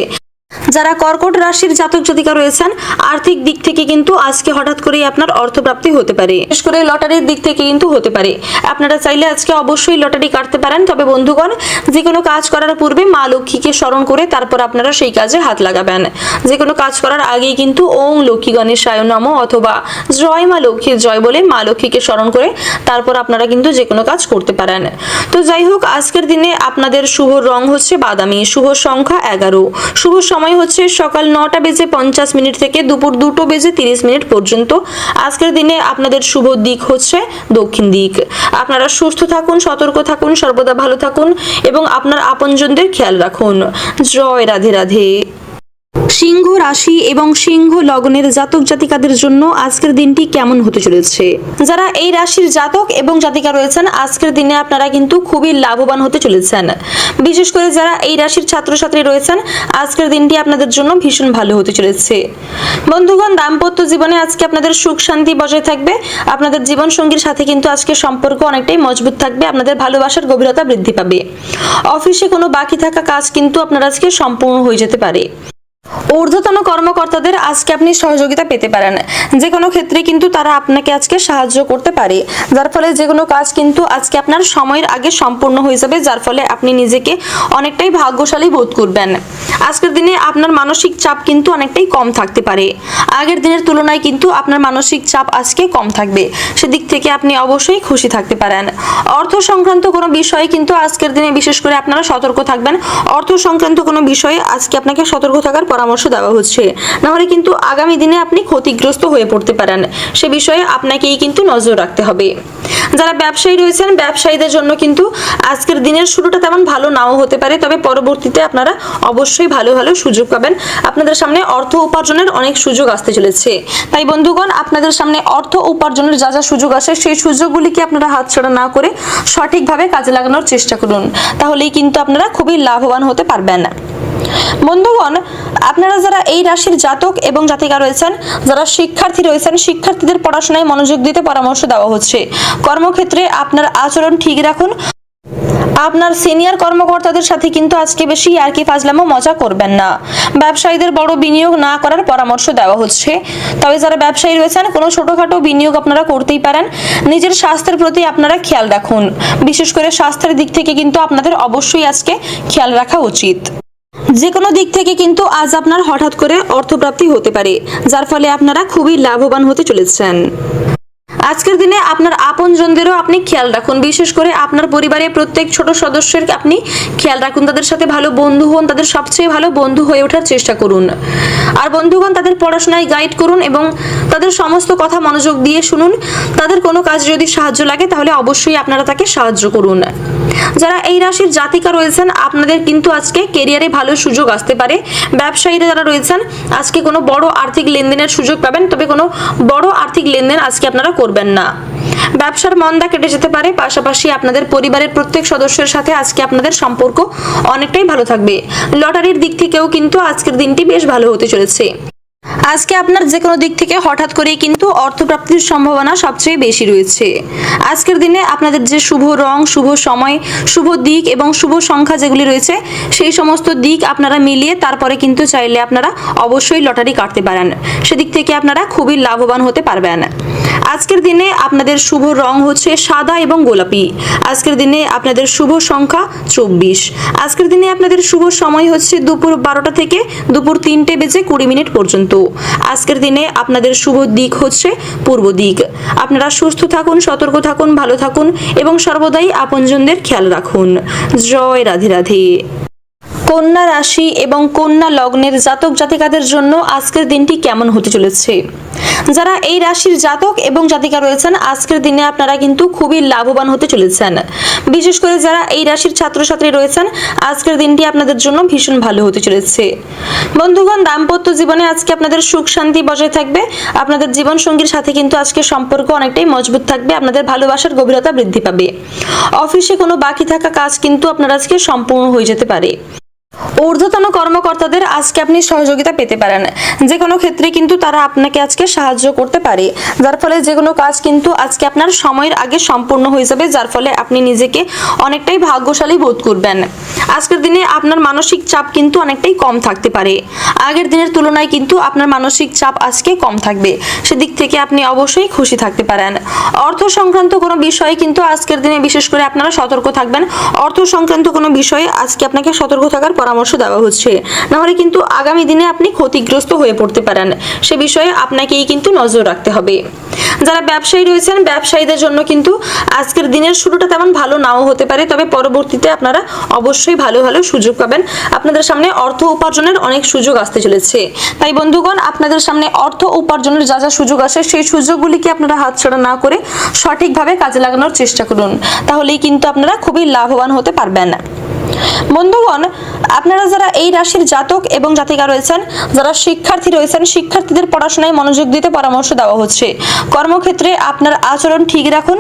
যারা কর্কট রাশির জাতক জাতিকা রয়েছেন, আর্থিক দিক থেকে কিন্তু আজকে হঠাৎ করেই আপনার অর্থপ্রাপ্তি হতে পারে, বিশেষ করে লটারির দিক থেকে কিন্তু হতে পারে। আপনারা চাইলে আজকে অবশ্যই লটারি কাটতে পারেন। তবে বন্ধুগণ, যে কোনো কাজ করার পূর্বে মা লক্ষ্মীকে স্মরণ করে তারপর আপনারা সেই কাজে হাত লাগাবেন। যে কোনো কাজ করার আগেই কিন্তু ওং লক্ষ্মী গণেশায় নমঃ অথবা জয় মা লক্ষ্মীর জয় বলে মা লক্ষ্মীকে স্মরণ করে তারপর আপনারা কিন্তু যে কোনো কাজ করতে পারেন। তো যাই হোক, আজকের দিনে আপনাদের শুভ রং হচ্ছে বাদামি, শুভ সংখ্যা 11, শুভ সময় হচ্ছে সকাল 9:50 থেকে দুপুর 2:30 পর্যন্ত। আজকের দিনে আপনাদের শুভ দিক হচ্ছে দক্ষিণ দিক। আপনারা সুস্থ থাকুন, সতর্ক থাকুন, সর্বদা ভালো থাকুন এবং আপনার আপনজনদের খেয়াল রাখুন। জয় রাধে রাধে। সিংহ রাশি এবং সিংহ লগ্নের জাতক জাতিকাদের জন্য আজকের দিনটি কেমন হতে চলেছে? যারা এই রাশির জাতক এবং জাতিকা রয়েছেন, আজকের দিনে আপনারা কিন্তু খুবই লাভবান হতে চলেছেন। বিশেষ করে যারা এই রাশির ছাত্রছাত্রী রয়েছেন, আজকের দিনটি আপনাদের জন্য ভীষণ ভালো হতে চলেছে। বন্ধুগণ, দাম্পত্য জীবনে আজকে আপনাদের সুখ শান্তি বজায় থাকবে। আপনাদের জীবন সঙ্গীর সাথে কিন্তু আজকে সম্পর্ক অনেকটাই মজবুত থাকবে, আপনাদের ভালোবাসার গভীরতা বৃদ্ধি পাবে। অফিসে কোনো বাকি থাকা কাজ কিন্তু আপনার আজকে সম্পূর্ণ হয়ে যেতে পারে। ঊর্ধ্বতন কর্মকর্তাদের আজকে আপনি সহযোগিতা পেতে পারেন। যে কোনো ক্ষেত্রে কিন্তু তারা আপনাকে আজকে সাহায্য করতে পারে, যার ফলে যে কোনো কাজ কিন্তু আজকে আপনার সময়ের আগে সম্পূর্ণ হয়ে যাবে, যার ফলে আপনি নিজেকে অনেকটাই ভাগ্যশালী বোধ করবেন। আজকের দিনে আপনার মানসিক চাপ কিন্তু অনেকটাই কম থাকতে পারে। আগের দিনের তুলনায় কিন্তু আপনার মানসিক চাপ আজকে কম থাকবে, সেদিক থেকে আপনি অবশ্যই খুশি থাকতে পারেন। অর্থ সংক্রান্ত কোনো বিষয়ে কিন্তু আজকের দিনে বিশেষ করে আপনারা সতর্ক থাকবেন। অর্থ সংক্রান্ত কোনো বিষয়ে আজকে আপনাকে সতর্ক থাকার পরামর্শ দেওয়া হচ্ছে, নাহলে কিন্তু আগামী দিনে আপনি ক্ষতিগ্রস্ত হয়ে পড়তে পারেন। সে বিষয়ে আপনাকেই কিন্তু নজর রাখতে হবে। যারা ব্যবসায়ী রয়েছেন, ব্যবসায়ীদের জন্য কিন্তু আজকের দিনের শুরুটা তেমন ভালো নাও হতে পারে, তবে পরবর্তীতে আপনারা অবশ্যই ভালো ভালো সুযোগ পাবেন। আপনাদের সামনে অর্থ উপার্জনের অনেক সুযোগ আসতে চলেছে। তাই বন্ধুগণ, আপনাদের সামনে অর্থ উপার্জনের যা যা সুযোগ আসে সেই সুযোগগুলিকে আপনারা হাতছাড়া না করে সঠিকভাবে কাজে লাগানোর চেষ্টা করুন, তাহলেই কিন্তু আপনারা খুবই লাভবান হতে পারবেন। বন্ধুগণ, আপনারা যারা এই রাশির জাতক এবং জাতিকা রয়েছেন, যারা শিক্ষার্থী রয়েছেন, শিক্ষার্থীদের পড়াশোনায় মনোযোগ দিতে পরামর্শ দেওয়া হচ্ছে। কর্মক্ষেত্রে আপনার আচরণ ঠিক রাখুন। আপনার সিনিয়র কর্মকর্তাদের সাথে কিন্তু আজকে বেশি ইয়ার্কি ফাজলামো মজা করবেন না। ব্যবসায়ীদের বড় বিনিয়োগ না করার পরামর্শ দেওয়া হচ্ছে। তবে যারা ব্যবসায়ী রয়েছেন, কোনো ছোটখাটো বিনিয়োগ আপনারা করতেই পারেন। নিজের স্বাস্থ্যের প্রতি আপনারা খেয়াল রাখুন। বিশেষ করে স্বাস্থ্যের দিক থেকে কিন্তু আপনাদের অবশ্যই আজকে খেয়াল রাখা উচিত। যে কোনো দিক থেকে কিন্তু আজ আপনার হঠাৎ করে অর্থপ্রাপ্তি হতে পারে, যার ফলে আপনারা খুবই লাভবান হতে চলেছেন। আজকের দিনে আপনার আপনজনদেরও আপনি খেয়াল রাখুন। বিশেষ করে আপনার পরিবারের প্রত্যেক ছোট সদস্যের আপনি খেয়াল রাখুন, তাদের সাথে ভালো বন্ধু হন, তাদের সবচেয়ে ভালো বন্ধু হয়ে ওঠার চেষ্টা করুন। আর বন্ধুগণ, তাদের পড়াশোনায় গাইড করুন এবং তাদের সমস্ত কথা মনোযোগ দিয়ে শুনুন। তাদের কোনো কাজ যদি সাহায্য লাগে তাহলে অবশ্যই আপনারা তাকে সাহায্য করুন। যারা এই রাশির জাতিকা রয়েছেন, আপনাদের কিন্তু আজকে কেরিয়ারে ভালো সুযোগ আসতে পারে। ব্যবসায়ীরা যারা রয়েছেন, আজকে কোনো বড় আর্থিক লেনদেনের সুযোগ পাবেন, তবে কোনো বড় আর্থিক লেনদেন আজকে আপনারা করবেন না। ব্যবসার মন্দা কেটে যেতে পারে, পাশাপাশি আপনাদের পরিবারের প্রত্যেক সদস্যের সাথে আজকে আপনাদের সম্পর্ক অনেকটাই ভালো থাকবে। লটারির দিক থেকেও কিন্তু আজকের দিনটি বেশ ভালো হতে চলেছে। আজকে আপনার যে কোনো দিক থেকে হঠাৎ করেই কিন্তু অর্থপ্রাপ্তির সম্ভাবনা সবচেয়ে বেশি রয়েছে। আজকের দিনে আপনাদের যে শুভ রং, শুভ সময়, শুভ দিক এবং শুভ সংখ্যা যেগুলি রয়েছে সেই সমস্ত দিক আপনারা মিলিয়ে তারপরে কিন্তু চাইলে আপনারা অবশ্যই লটারি কাটতে পারেন। সেদিক থেকে আপনারা খুবই লাভবান হতে পারবেন। আজকের দিনে আপনাদের শুভ রং হচ্ছে সাদা এবং গোলাপি। আজকের দিনে আপনাদের শুভ সংখ্যা 24। আজকের দিনে আপনাদের শুভ সময় হচ্ছে দুপুর 12টা থেকে দুপুর 3:20 পর্যন্ত। আজকের দিনে আপনাদের শুভ দিক হচ্ছে পূর্ব দিক। আপনারা সুস্থ থাকুন, সতর্ক থাকুন, ভালো থাকুন এবং সর্বদাই আপনজনদের খেয়াল রাখুন। জয় রাধে রাধে। কন্যা রাশি এবং কন্যা লগ্নের জাতক জাতিকাদের জন্য আজকের দিনটি কেমন হতে চলেছে? যারা এই রাশির জাতক এবং জাতিকা রয়েছেন আজকের দিনে আপনারা কিন্তু খুবই লাভবান হতে চলেছেন। বিশেষ করে যারা এই রাশির ছাত্রছাত্রী রয়েছেন আজকের দিনটি আপনাদের জন্য ভীষণ ভালো হতে চলেছে। বন্ধুগণ, দাম্পত্য জীবনে আজকে আপনাদের সুখ শান্তি বজায় থাকবে। আপনাদের জীবন সঙ্গীর সাথে কিন্তু আজকে সম্পর্ক অনেকটাই মজবুত থাকবে। আপনাদের ভালোবাসার গভীরতা বৃদ্ধি পাবে। অফিসে কোনো বাকি থাকা কাজ কিন্তু আপনার আজকে সম্পূর্ণ হয়ে যেতে পারে। ঊর্ধ্বতন কর্মকর্তাদের আজকে আপনি সহযোগিতা পেতে পারেন। যে কোনো ক্ষেত্রে কিন্তু তারা আপনাকে আজকে সাহায্য করতে পারে, যার ফলে যে কোনো কাজ কিন্তু আজকে আপনার সময়ের আগে সম্পূর্ণ হয়ে যাবে, যার ফলে আপনি নিজেকে অনেকটাই ভাগ্যশালী বোধ করবেন। আজকের দিনে আপনার মানসিক চাপ কিন্তু অনেকটাই কম থাকতে পারে। আগের দিনের তুলনায় কিন্তু আপনার মানসিক চাপ আজকে কম থাকবে। সেদিক থেকে আপনি অবশ্যই খুশি থাকতে পারেন। অর্থ সংক্রান্ত কোনো বিষয়ে কিন্তু আজকের দিনে বিশেষ করে আপনারা সতর্ক থাকবেন। অর্থ সংক্রান্ত কোনো বিষয়ে আজকে আপনাকে সতর্ক থাকার পরামর্শ দেওয়া হচ্ছে, নাহলে কিন্তু আগামী দিনে আপনি ক্ষতিগ্রস্ত হয়ে পড়তে পারেন। সে বিষয়ে আপনাকেই কিন্তু নজর রাখতে হবে। যারা ব্যবসায়ী রয়েছেন ব্যবসায়ীদের জন্য কিন্তু আজকের দিনের শুরুটা তেমন ভালো নাও হতে পারে, তবে পরবর্তীতে আপনারা অবশ্যই ভালো ভালো সুযোগ পাবেন। আপনাদের সামনে অর্থ উপার্জনের অনেক সুযোগ আসতে চলেছে। তাই বন্ধুগণ, আপনাদের সামনে অর্থ উপার্জনের যা যা সুযোগ আসে সেই সুযোগগুলিকে আপনারা হাতছাড়া না করে সঠিকভাবে কাজে লাগানোর চেষ্টা করুন, তাহলেই কিন্তু আপনারা খুবই লাভবান হতে পারবেন। বন্ধুগণ, আপনারা যারা এই রাশির জাতক এবং জাতিকা রয়েছেন, যারা শিক্ষার্থী রয়েছেন, শিক্ষার্থীদের পড়াশোনায় মনোযোগ দিতে পরামর্শ দেওয়া হচ্ছে। কর্মক্ষেত্রে আপনার আচরণ ঠিক রাখুন।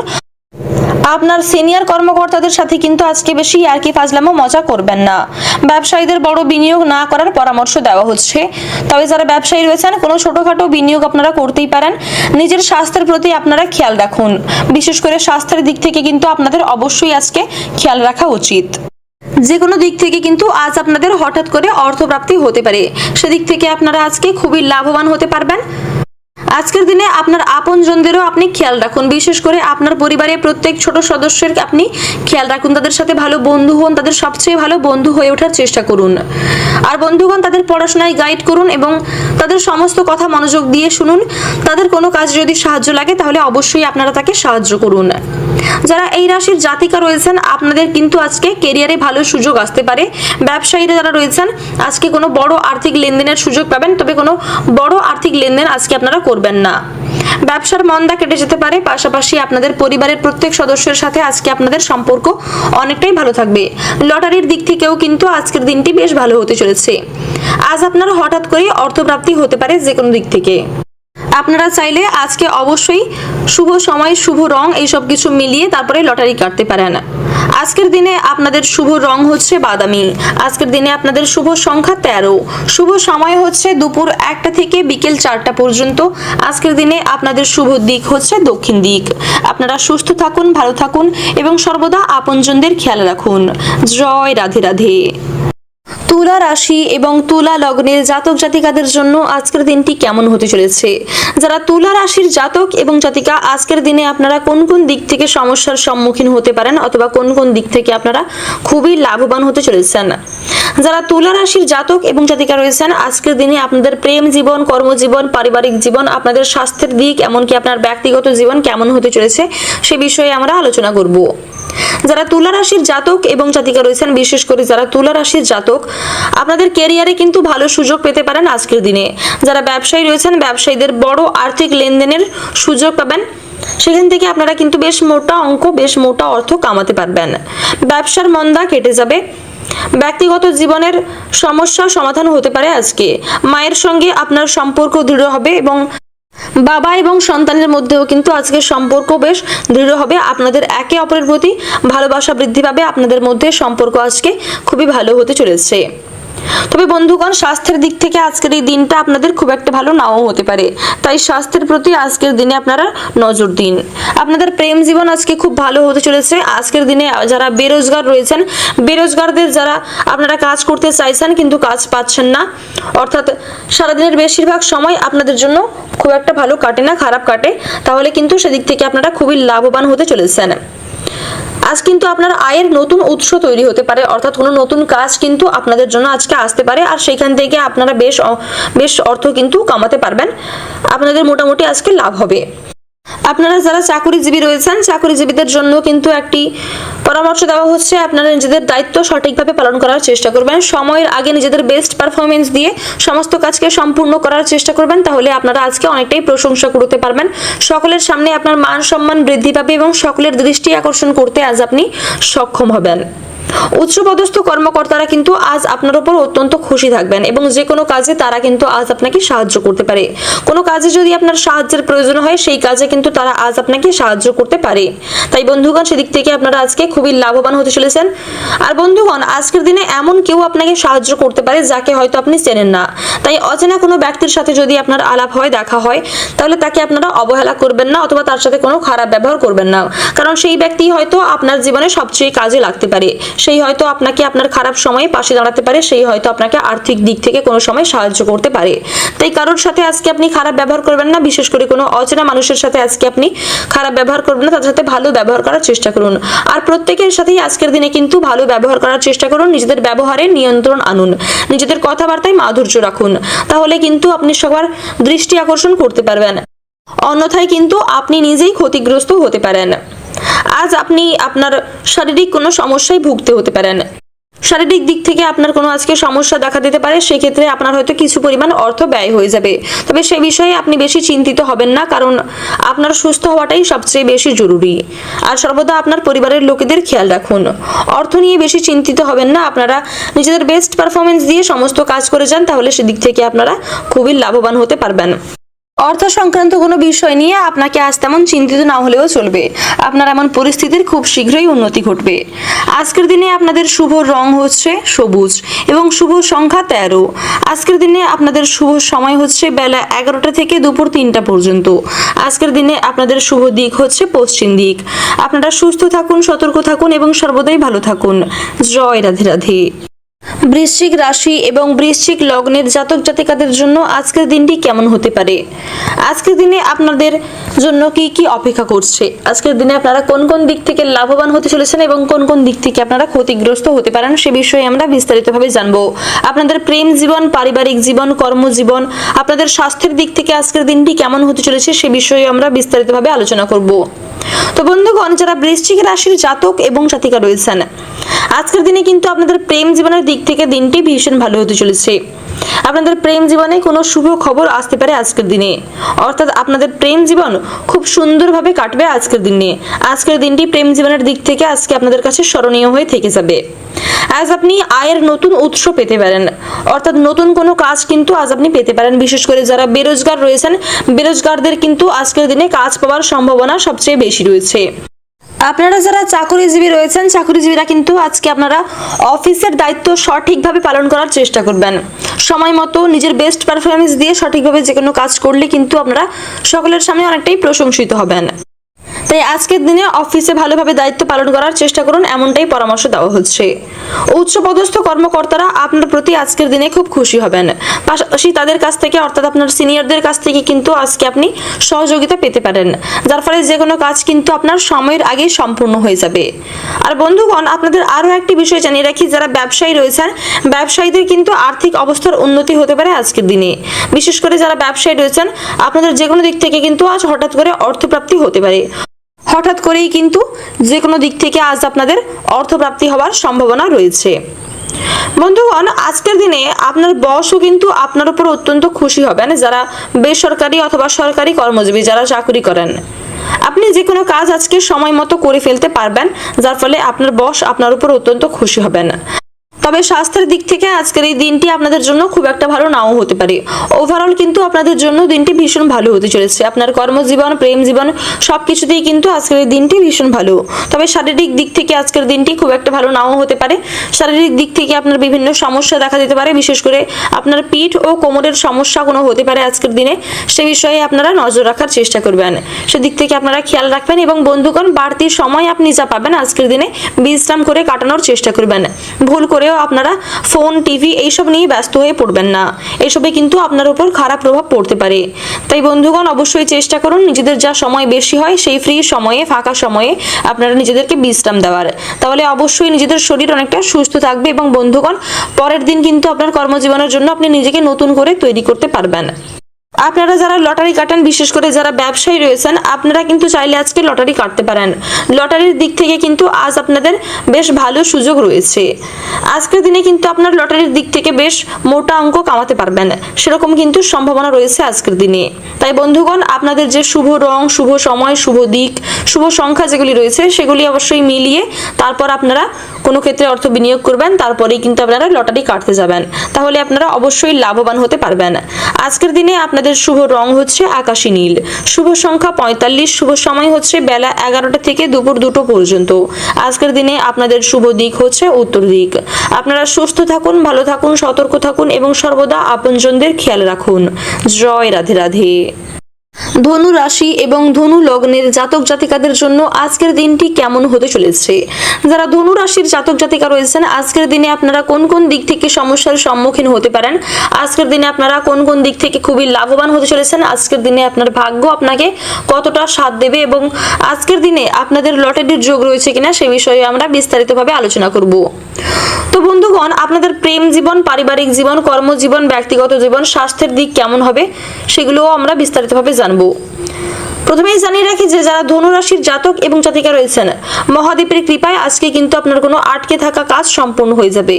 আপনার সিনিয়র কর্মকর্তাদের সাথে কিন্তু আজকে বেশি ইয়ার্কি ফাজলামো মজা করবেন না। ব্যবসায়ীদের বড় বিনিয়োগ না করার পরামর্শ দেওয়া হচ্ছে। তবে যারা ব্যবসায়ী রয়েছেন কোনো ছোটখাটো বিনিয়োগ আপনারা করতেই পারেন। নিজের স্বাস্থ্যের প্রতি আপনারা খেয়াল রাখুন। বিশেষ করে স্বাস্থ্যের দিক থেকে কিন্তু আপনাদের অবশ্যই আজকে খেয়াল রাখা উচিত। যে কোনো দিক থেকে কিন্তু আজ আপনাদের হঠাৎ করে অর্থপ্রাপ্তি হতে পারে। সেদিক থেকে আপনারা আজকে খুবই লাভবান হতে পারবেন। আজকের দিনে আপনার আপনজনদেরও আপনি খেয়াল রাখুন। বিশেষ করে আপনার পরিবারের প্রত্যেক ছোট সদস্যের আপনি খেয়াল রাখুন। তাদের সাথে ভালো বন্ধু হন, তাদের সবচেয়ে ভালো বন্ধু হয়ে ওঠার চেষ্টা করুন। আর বন্ধুগণ, তাদের পড়াশোনায় গাইড করুন এবং তাদের সমস্ত কথা মনোযোগ দিয়ে শুনুন। তাদের কোনো কাজ যদি সাহায্য লাগে তাহলে অবশ্যই আপনারা তাকে সাহায্য করুন। যারা এই রাশির জাতিকা রয়েছেন আপনাদের কিন্তু আজকে কেরিয়ারে ভালো সুযোগ আসতে পারে। ব্যবসায়ীরা যারা রয়েছেন আজকে কোনো বড় আর্থিক লেনদেনের সুযোগ পাবেন, তবে কোনো বড় আর্থিক লেনদেন আজকে আপনারা করবেন না। ব্যবসার মন্দা কেটে যেতে পারে। পাশাপাশি আপনাদের পরিবারের প্রত্যেক সদস্যের সাথে আজকে আপনাদের সম্পর্ক অনেকটাই ভালো থাকবে। লটারির দিক থেকেও কিন্তু আজকের দিনটি বেশ ভালো হতে চলেছে। আজ আপনার হঠাৎ করে অর্থপ্রাপ্তি হতে পারে যে কোনো দিক থেকে। আপনারা চাইলে আজকে অবশ্যই শুভ সময়, শুভ রং এইসব কিছু মিলিয়ে তারপরে লটারি কাটতে পারেন। আজকের দিনে আপনাদের শুভ রং হচ্ছে বাদামি। আজকের দিনে আপনাদের শুভ সংখ্যা 13। শুভ সময় হচ্ছে দুপুর 1টা থেকে বিকেল 4টা পর্যন্ত। আজকের দিনে আপনাদের শুভ দিক হচ্ছে দক্ষিণ দিক। আপনারা সুস্থ থাকুন, ভালো থাকুন এবং সর্বদা আপনজনদের খেয়াল রাখুন। জয় রাধে রাধে। তুলা রাশি এবং তুলা লগ্নের জাতক জাতিকাদের জন্য আজকের দিনটি কেমন হতে চলেছে? যারা তুলা রাশির জাতক এবং জাতিকা আজকের দিনে আপনারা কোন কোন দিক থেকে সমস্যার সম্মুখীন হতে পারেন অথবা কোন কোন দিক থেকে আপনারা খুবই লাভবান হতে চলেছেন? যারা তুলা রাশির জাতক এবং জাতিকা রয়েছেন আজকের দিনে আপনাদের প্রেম জীবন, কর্মজীবন, পারিবারিক জীবন, আপনাদের স্বাস্থ্যের দিক, এমনকি আপনার ব্যক্তিগত জীবন কেমন হতে চলেছে সে বিষয়ে আমরা আলোচনা করব। যারা তুলা রাশির জাতক এবং জাতিকা রয়েছেন, বিশেষ করে যারা তুলা রাশির জাতক আপনাদের ক্যারিয়ারে কিন্তু ভালো সুযোগ পেতে পারেন আজকের দিনে। যারা ব্যবসায়ী রয়েছেন ব্যবসায়ীদের বড় আর্থিক লেনদেনের সুযোগ পাবেন। সেখান থেকে আপনারা কিন্তু বেশ মোটা অঙ্ক, বেশ মোটা অর্থ কামাতে পারবেন। ব্যবসার মন্দা কেটে যাবে। ব্যক্তিগত জীবনের সমস্যা সমাধান হতে পারে আজকে। মায়ের সঙ্গে আপনার সম্পর্ক দৃঢ় হবে এবং বাবা এবং সন্তানের মধ্যেও কিন্তু আজকের সম্পর্ক বেশ দৃঢ় হবে। আপনাদের একে অপরের প্রতি ভালোবাসা বৃদ্ধি পাবে। আপনাদের মধ্যে সম্পর্ক আজকে খুবই ভালো হতে চলেছে। তবে বন্ধুগণ, স্বাস্থ্যের দিক থেকে আজকের এই দিনটা আপনাদের খুব একটা ভালো নাও হতে পারে, তাই স্বাস্থ্যের প্রতি আজকের দিনে আপনারা নজর দিন। আপনাদের প্রেম জীবন আজকে খুব ভালো হতে চলেছে। আজকের দিনে যারা বেরোজগার রয়েছেন, বেরোজগারদের যারা আপনারা কাজ করতে চাইছেন কিন্তু কাজ পাচ্ছেন না, অর্থাৎ সারাদিনের বেশিরভাগ সময় আপনাদের জন্য খুব একটা ভালো কাটে না, খারাপ কাটে, তাহলে কিন্তু সেদিক থেকে আপনারা খুবই লাভবান হতে চলেছেন। আজ কিন্তু আপনার আয়ের নতুন উৎস তৈরি হতে পারে, অর্থাৎ কোনো নতুন কাজ কিন্তু আপনাদের জন্য আজকে আসতে পারে, আর সেখান থেকে আপনারা বেশ অর্থ কিন্তু কামাতে পারবেন। আপনাদের মোটামুটি আজকে লাভ হবে। আপনারা যারা চাকরিজীবী রয়েছেন, চাকরিজীবীদের জন্য কিন্তু একটি পরামর্শ দেওয়া হচ্ছে, আপনারা নিজেদের দায়িত্ব সঠিকভাবে পালন করার চেষ্টা করবেন। সময়ের আগে নিজেদের বেস্ট পারফরমেন্স দিয়ে সমস্ত কাজকে সম্পূর্ণ করার চেষ্টা করবেন, তাহলে আপনারা আজকে অনেকটাই প্রশংসা করতে পারবেন। সকলের সামনে আপনার মান সম্মান বৃদ্ধি পাবে এবং সকলের দৃষ্টি আকর্ষণ করতে আজ আপনি সক্ষম হবেন। উচ্চপদস্থ কর্মকর্তারা কিন্তু আজ আপনার উপর অত্যন্ত খুশি থাকবেন এবং যে কোনো কাজে তারা কিন্তু আজ আপনাকে সাহায্য করতে পারে। কোনো কাজে যদি আপনার সাহায্যের প্রয়োজন হয়, সেই কাজে কিন্তু তারা আজ আপনাকে সাহায্য করতে পারে। তাই বন্ধুগণ, সেদিক থেকে আপনারা আজকে খুবই লাভবান হতে চলেছেন। আর বন্ধুগণ, আজকের দিনে এমন কেউ আপনাকে সাহায্য করতে পারে যাকে হয়তো আপনি চেনেন না। তাই অচেনা কোনো ব্যক্তির সাথে যদি আপনার আলাপ হয়, দেখা হয়, তাহলে তাকে আপনারা অবহেলা করবেন না অথবা তার সাথে কোনো খারাপ ব্যবহার করবেন না, কারণ সেই ব্যক্তি হয়তো আপনার জীবনে সবচেয়ে কাজে লাগতে পারে। সেই হয়তো আপনাকে আপনার খারাপ সময়ে পাশে দাঁড়াতে পারে, সেই হয়তো আপনাকে আর্থিক দিক থেকে কোনো সময় সাহায্য করতে পারে। তাই কারোর সাথে আজকে আপনি খারাপ ব্যবহার করবেন না, বিশেষ করে কোনো অচেনা মানুষের সাথে আজকে আপনি খারাপ ব্যবহার করবেন না, তাদের সাথে ভালো ব্যবহার করার চেষ্টা করুন। আর প্রত্যেকের সাথেই আজকের দিনে কিন্তু ভালো ব্যবহার করার চেষ্টা করুন। নিজেদের ব্যবহারে নিয়ন্ত্রণ আনুন, নিজেদের কথাবার্তায় মাধুর্য রাখুন, তাহলে কিন্তু আপনি সবার দৃষ্টি আকর্ষণ করতে পারবেন। অন্যথায় কিন্তু আপনি নিজেই ক্ষতিগ্রস্ত হতে পারেন। আজ আপনি আপনার শারীরিক কোনো সমস্যায় ভুগতে হতে পারেন। শারীরিক দিক থেকে আপনার কোনো আজকে সমস্যা দেখা দিতে পারে, সেক্ষেত্রে আপনার হয়তো কিছু পরিমাণ অর্থ ব্যয় হয়ে যাবে। তবে সে বিষয়ে আপনি বেশি চিন্তিত হবেন না, কারণ আপনার সুস্থ হওয়াটাই সবচেয়ে বেশি জরুরি। আর সর্বদা আপনার পরিবারের লোকেদের খেয়াল রাখুন। অর্থ নিয়ে বেশি চিন্তিত হবেন না, আপনারা নিজেদের বেস্ট পারফরমেন্স দিয়ে সমস্ত কাজ করে যান, তাহলে সেদিক থেকে আপনারা খুবই লাভবান হতে পারবেন। অর্থ সংক্রান্ত কোনো বিষয় নিয়ে আপনাকে আজ তেমন চিন্তিত না হলেও চলবে। আপনার এমন পরিস্থিতির খুব শীঘ্রই উন্নতি ঘটবে। আজকের দিনে আপনাদের শুভ রং হচ্ছে সবুজ এবং শুভ সংখ্যা 13। আজকের দিনে আপনাদের শুভ সময় হচ্ছে বেলা 11টা থেকে দুপুর 3টা পর্যন্ত। আজকের দিনে আপনাদের শুভ দিক হচ্ছে পশ্চিম দিক। আপনারা সুস্থ থাকুন, সতর্ক থাকুন এবং সর্বদাই ভালো থাকুন। জয় রাধে রাধে। বৃশ্চিক রাশি এবং বৃশ্চিক লগ্নের জাতক জাতিকাদের জন্য আজকের দিনটি কেমন হতে পারে? আজকের দিনে আপনাদের জন্য কি কি অপেক্ষা করছে? আজকের দিনে আপনারা কোন কোন দিক থেকে লাভবান হতে চলেছেন এবং কোন কোন দিক থেকে আপনারা ক্ষতিগ্রস্ত হতে পারেন, সে বিষয়ে আমরা বিস্তারিতভাবে জানবো। আপনাদের প্রেম জীবন, পারিবারিক জীবন, কর্মজীবন, আপনাদের স্বাস্থ্যের দিক থেকে আজকের দিনটি কেমন হতে চলেছে সে বিষয়ে আমরা বিস্তারিতভাবে আলোচনা করব। তো বন্ধুগণ, যারা বৃশ্চিক রাশির জাতক এবং জাতিকা রয়েছেন, আজকের দিনে কিন্তু আপনাদের প্রেম জীবনের দিক থেকে দিনটি ভীষণ ভালো হতে চলেছে। আপনাদের প্রেম জীবনে কোনো শুভ খবর আসতে পারে আজকের দিনে, অর্থাৎ আপনাদের প্রেম জীবন খুব সুন্দরভাবে কাটবে আজকের দিনে। আজকের দিনটি প্রেম জীবনের দিক থেকে আজকে আপনাদের কাছে স্মরণীয় হয়ে থেকে যাবে। আজ আপনি আয়ের নতুন উৎস পেতে পারেন, অর্থাৎ নতুন কোনো কাজ কিন্তু আজ আপনি পেতে পারেন। বিশেষ করে যারা বেরোজগার রয়েছেন, বেরোজগারদের কিন্তু আজকের দিনে কাজ পাওয়ার সম্ভাবনা সবচেয়ে বেশি রয়েছে। আপনারা যারা চাকরিজীবী রয়েছেন, চাকরিজীবীরা কিন্তু আজকে আপনারা অফিসের দায়িত্ব সঠিকভাবে পালন করার চেষ্টা করবেন। সময় মতো নিজের বেস্ট পারফরমেন্স দিয়ে সঠিকভাবে যে কোনো কাজ করলে কিন্তু আপনারা সকলের সামনে অনেকটাই প্রশংসিত হবেন। তাই আজকের দিনে অফিসে ভালোভাবে দায়িত্ব পালন করার চেষ্টা করুন, এমনটাই পরামর্শ দেওয়া হচ্ছে। উচ্চপদস্থ কর্মকর্তারা আপনার প্রতি আজকের দিনে খুব খুশি হবেন। পাশাপাশি তাদের কাছ থেকে, অর্থাৎ আপনার সিনিয়রদের কাছ থেকে কিন্তু আজকে আপনি সহযোগিতা পেতে পারেন, যার ফলে যে কোনো কাজ কিন্তু আপনার সময়ের আগেই সম্পূর্ণ হয়ে যাবে। আর বন্ধুগণ, আপনাদের আরও একটি বিষয় জানিয়ে রাখি, যারা ব্যবসায়ী রয়েছেন, ব্যবসায়ীদের কিন্তু আর্থিক অবস্থার উন্নতি হতে পারে আজকের দিনে। বিশেষ করে যারা ব্যবসায়ী রয়েছেন, আপনাদের যে কোনো দিক থেকে কিন্তু আজ হঠাৎ করে অর্থপ্রাপ্তি হতে পারে। হঠাৎ করেই কিন্তু যে কোনো দিক থেকে আজ আপনাদের অর্থপ্রাপ্তি হওয়ার সম্ভাবনা রয়েছে। বন্ধুগণ, আজকের দিনে আপনার বসও কিন্তু আপনার উপর অত্যন্ত খুশি হবেন। যারা বেসরকারি অথবা সরকারি কর্মজীবী, যারা চাকরি করেন, আপনি যে কোনো কাজ আজকে সময় মতো করে ফেলতে পারবেন, যার ফলে আপনার বস আপনার উপর অত্যন্ত খুশি হবেন। তবে স্বাস্থ্যের দিক থেকে আজকের এই দিনটি আপনাদের জন্য খুব একটা ভালো নাও হতে পারে। ওভারঅল কিন্তু আপনাদের জন্য দিনটি ভীষণ ভালো হতে চলেছে। আপনার কর্মজীবন, প্রেম জীবন সবকিছুতেই কিন্তু আজকের এই দিনটি ভীষণ ভালো। তবে শারীরিক দিক থেকে আজকের দিনটি খুব একটা ভালো নাও হতে পারে। শারীরিক দিক থেকে আপনার বিভিন্ন সমস্যা দেখা দিতে পারে, বিশেষ করে আপনার পিঠ ও কোমরের সমস্যা কোনো হতে পারে আজকের দিনে। সে বিষয়ে আপনারা নজর রাখার চেষ্টা করবেন, সেদিক থেকে আপনারা খেয়াল রাখবেন। এবং বন্ধুগণ, বাড়তি সময় আপনি যা পাবেন আজকের দিনে বিশ্রাম করে কাটানোর চেষ্টা করবেন। ভুল করেও আপনারা ফোন, টিভি এইসব নিয়ে ব্যস্ত হয়ে পড়বেন না, এইসবে কিন্তু আপনার উপর খারাপ প্রভাব পড়তে পারে। তাই বন্ধুগণ, অবশ্যই চেষ্টা করুন নিজেদের যা সময় বেশি হয় সেই ফ্রি সময়ে, ফাঁকা সময়ে আপনারা নিজেদেরকে বিশ্রাম দেওয়ার। তাহলে অবশ্যই নিজেদের শরীর অনেকটা সুস্থ থাকবে এবং বন্ধুগণ, পরের দিন কিন্তু আপনার কর্মজীবনের জন্য আপনি নিজেকে নতুন করে তৈরি করতে পারবেন। আপনারা যারা লটারি কাটেন, বিশেষ করে যারা ব্যবসায়ী রয়েছেন, আপনারা কিন্তু চাইলে আজকে লটারি কাটতে পারেন। লটারির দিক থেকে কিন্তু আজ আপনাদের বেশ ভালো সুযোগ রয়েছে। আজকের দিনে কিন্তু আপনার লটারির দিক থেকে বেশ মোটা অঙ্ক কামাতে পারবেন, সেরকম কিন্তু সম্ভাবনা রয়েছে আজকের দিনে। তাই বন্ধুগণ, আপনাদের যে শুভ রং, শুভ সময়, শুভ দিক, শুভ সংখ্যা যেগুলি রয়েছে সেগুলি অবশ্যই মিলিয়ে তারপর আপনারা কোনো ক্ষেত্রে অর্থ বিনিয়োগ করবেন, তারপরেই কিন্তু আপনারা লটারি কাটতে যাবেন। তাহলে আপনারা অবশ্যই লাভবান হতে পারবেন। আজকের দিনে আপনাদের শুভ রং হচ্ছে আকাশী নীল, শুভ সংখ্যা 45, শুভ সময় হচ্ছে বেলা 11টা থেকে দুপুর 2টো পর্যন্ত। আজকের দিনে আপনাদের শুভ দিক হচ্ছে উত্তর দিক। আপনারা সুস্থ থাকুন, ভালো থাকুন, সতর্ক থাকুন এবং সর্বদা আপনজনদের খেয়াল রাখুন। জয় রাধে রাধে। ধনু রাশি এবং ধনু লগ্নের জাতক জাতিকাদের জন্য আজকের দিনটি কেমন হতে চলেছে? যারা ধনু রাশির জাতক জাতিকা রয়েছেন, আজকের দিনে আপনারা কোন কোন দিক থেকে সমস্যার সম্মুখীন হতে পারেন, আজকের দিনে আপনারা কোন কোন দিক থেকে খুবই লাভবান হতে চলেছেন, আজকের দিনে আপনার ভাগ্য আপনাকে কতটা সাথ দেবে এবং আজকের দিনে আপনাদের লটারির যোগ রয়েছে কিনা সে বিষয়ে আমরা বিস্তারিতভাবে আলোচনা করব। তো বন্ধুগণ, আপনাদের প্রেম জীবন, পারিবারিক জীবন, কর্মজীবন, ব্যক্তিগত জীবন, স্বাস্থ্যের দিক কেমন হবে সেগুলোও আমরা বিস্তারিতভাবে জানবো। প্রথমেই জানিয়ে রাখি যে যারা ধনু রাশির জাতক এবং জাতিকা রয়েছেন, মহাদেবের কৃপায় আজকে কিন্তু আপনার কোনো আটকে থাকা কাজ সম্পূর্ণ হয়ে যাবে।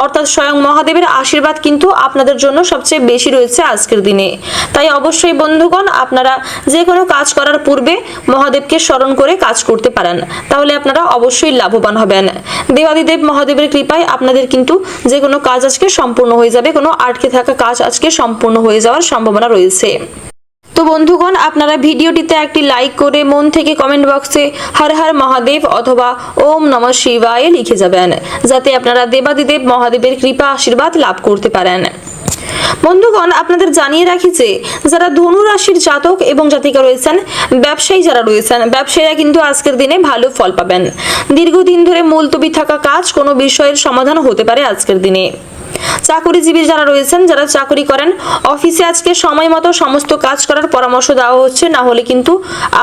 অর্থাৎ স্বয়ং মহাদেবের আশীর্বাদ কিন্তু আপনাদের জন্য সবচেয়ে বেশি রয়েছে আজকের দিনে। তাই অবশ্যই বন্ধুগণ, আপনারা যে কোনো কাজ করার পূর্বে মহাদেবকে স্মরণ করে কাজ করতে পারেন, তাহলে আপনারা অবশ্যই লাভবান হবেন। দেবাদিদেব মহাদেবের কৃপায় আপনাদের কিন্তু যে কোনো কাজ আজকে সম্পূর্ণ হয়ে যাবে, কোনো আটকে থাকা কাজ আজকে সম্পূর্ণ হয়ে যাওয়ার সম্ভাবনা রয়েছে। তো বন্ধুগণ, আপনারা ভিডিওটিতে একটি লাইক করে মন থেকে কমেন্ট বক্সে হর হর মহাদেব অথবা ওম নমঃ শিবায় লিখে যাবেন, যাতে আপনারা দেবাদিদেব মহাদেবের কৃপা আশীর্বাদ লাভ করতে পারেন। বন্ধুগণ, আপনাদের জানিয়ে রাখি যে যারা ধনু রাশির জাতক এবং জাতিকা রয়েছেন, ব্যবসায়ী যারা রয়েছেন, ব্যবসায়ীরা কিন্তু আজকের দিনে ভালো ফল পাবেন। দীর্ঘদিন ধরে মুলতবি থাকা কাজ কোনো বিষয়ের সমাধান হতে পারে আজকের দিনে। চাকরিজীবী যারা রয়েছেন, যারা চাকরি করেন, অফিসে আজকে সময় মতো সমস্ত কাজ করার পরামর্শ দেওয়া হচ্ছে, না হলে কিন্তু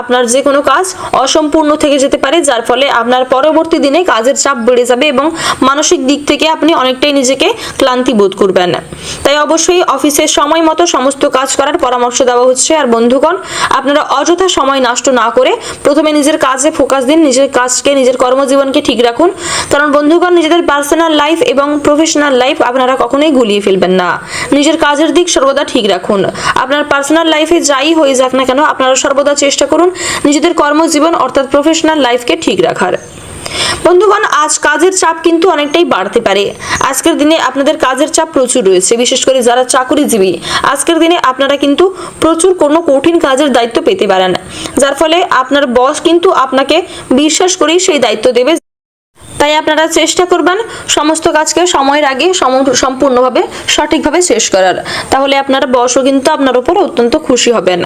আপনার যে কোনো কাজ অসম্পূর্ণ থেকে যেতে পারে, যার ফলে আপনার পরবর্তী দিনে কাজের চাপ বেড়ে যাবে এবং মানসিক দিক থেকে আপনি অনেকটাই নিজেকে ক্লান্তি বোধ করবেন। তাই অবশ্যই অফিসে সময় মতো সমস্ত কাজ করার পরামর্শ দেওয়া হচ্ছে। আর বন্ধুগণ, আপনারা অযথা সময় নষ্ট না করে প্রথমে নিজের কাজে ফোকাস দিন, নিজের কাজকে, নিজের কর্মজীবনকে ঠিক রাখুন। কারণ বন্ধুগণ, নিজেদের পার্সোনাল লাইফ এবং প্রফেশনাল লাইফ আপনারা কখনোই গুলিয়ে ফেলবেন না। নিজের কাজের দিক সর্বদা ঠিক রাখুন। আপনার পার্সোনাল লাইফে যাই হয়ে যাক না কেন, আপনারা সর্বদা চেষ্টা করুন নিজেদের কর্মজীবন অর্থাৎ প্রফেশনাল লাইফকে ঠিক রাখার। বন্ধুগণ, আজ কাজের চাপ কিন্তু অনেকটাই বাড়তে পারে। আজকের দিনে আপনাদের কাজের চাপ প্রচুর রয়েছে, বিশেষ করে যারা চাকরিজীবী। আজকের দিনে আপনারা কিন্তু প্রচুর কোনো কঠিন কাজের দায়িত্ব পেতে পারেন, যার ফলে আপনার বস কিন্তু আপনাকে বিশ্বাস করেই সেই দায়িত্ব দেবে। তাই আপনারা চেষ্টা করবেন সমস্ত কাজকে সময়ের আগে সম্পূর্ণভাবে সঠিকভাবে শেষ করার, তাহলে আপনার বসও কিন্তু আপনার উপর অত্যন্ত খুশি হবেন।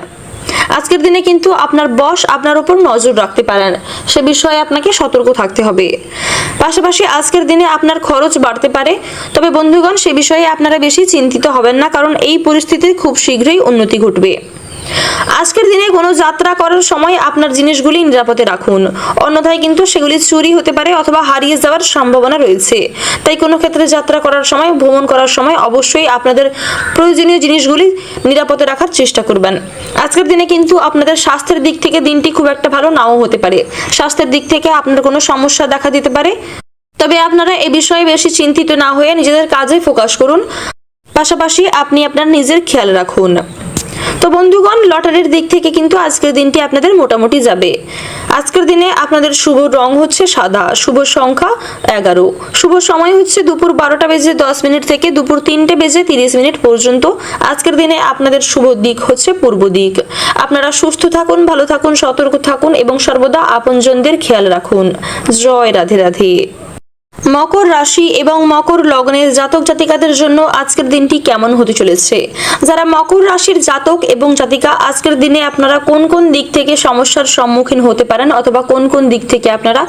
আজকের দিনে কিন্তু আপনার বস আপনার উপর নজর রাখতে পারেন, সে বিষয়ে আপনাকে সতর্ক থাকতে হবে। পাশাপাশি আজকের দিনে আপনার খরচ বাড়তে পারে, তবে বন্ধুগণ সে বিষয়ে আপনারা বেশি চিন্তিত হবেন না, কারণ এই পরিস্থিতির খুব শীঘ্রই উন্নতি ঘটবে। আজকের দিনে কোনো যাত্রা করার সময় আপনার জিনিসগুলি নিরাপদে রাখুন, অন্যথায় কিন্তু সেগুলি চুরি হতে পারে অথবা হারিয়ে যাওয়ার সম্ভাবনা রয়েছে। তাই কোনো ক্ষেত্রে যাত্রা করার সময়, ভ্রমণ করার সময় অবশ্যই আপনাদের প্রয়োজনীয় জিনিসগুলি নিরাপদে রাখার চেষ্টা করবেন। আজকের দিনে কিন্তু আপনাদের স্বাস্থ্যের দিক থেকে দিনটি খুব একটা ভালো নাও হতে পারে। স্বাস্থ্যের দিক থেকে আপনার কোনো সমস্যা দেখা দিতে পারে, তবে আপনারা এ বিষয়ে বেশি চিন্তিত না হয়ে নিজেদের কাজে ফোকাস করুন। পাশাপাশি আপনি আপনার নিজের খেয়াল রাখুন। তো বন্ধুগণ, লটারির দিক থেকে কিন্তু আজকের দিনটি আপনাদের মোটামুটি যাবে। আজকের দিনে আপনাদের শুভ রং হচ্ছে সাদা, শুভ সংখ্যা 11, শুভ সময় হচ্ছে দুপুর 12:10 থেকে দুপুর 3:30 পর্যন্ত। আজকের দিনে আপনাদের শুভ দিক হচ্ছে পূর্ব দিক। আপনারা সুস্থ থাকুন, ভালো থাকুন, সতর্ক থাকুন এবং সর্বদা আপনজনদের খেয়াল রাখুন। জয় রাধে রাধে। মকর রাশি এবং মকর লগ্নের জাতক জাতিকাদের জন্য আজকের দিনটি কেমন হতে চলেছে? যারা মকর রাশির জাতক এবং জাতিকা, আজকের দিনে আপনারা কোন কোন দিক থেকে সমস্যার সম্মুখীন হতে পারেন অথবা কোন কোন দিক থেকে আপনারা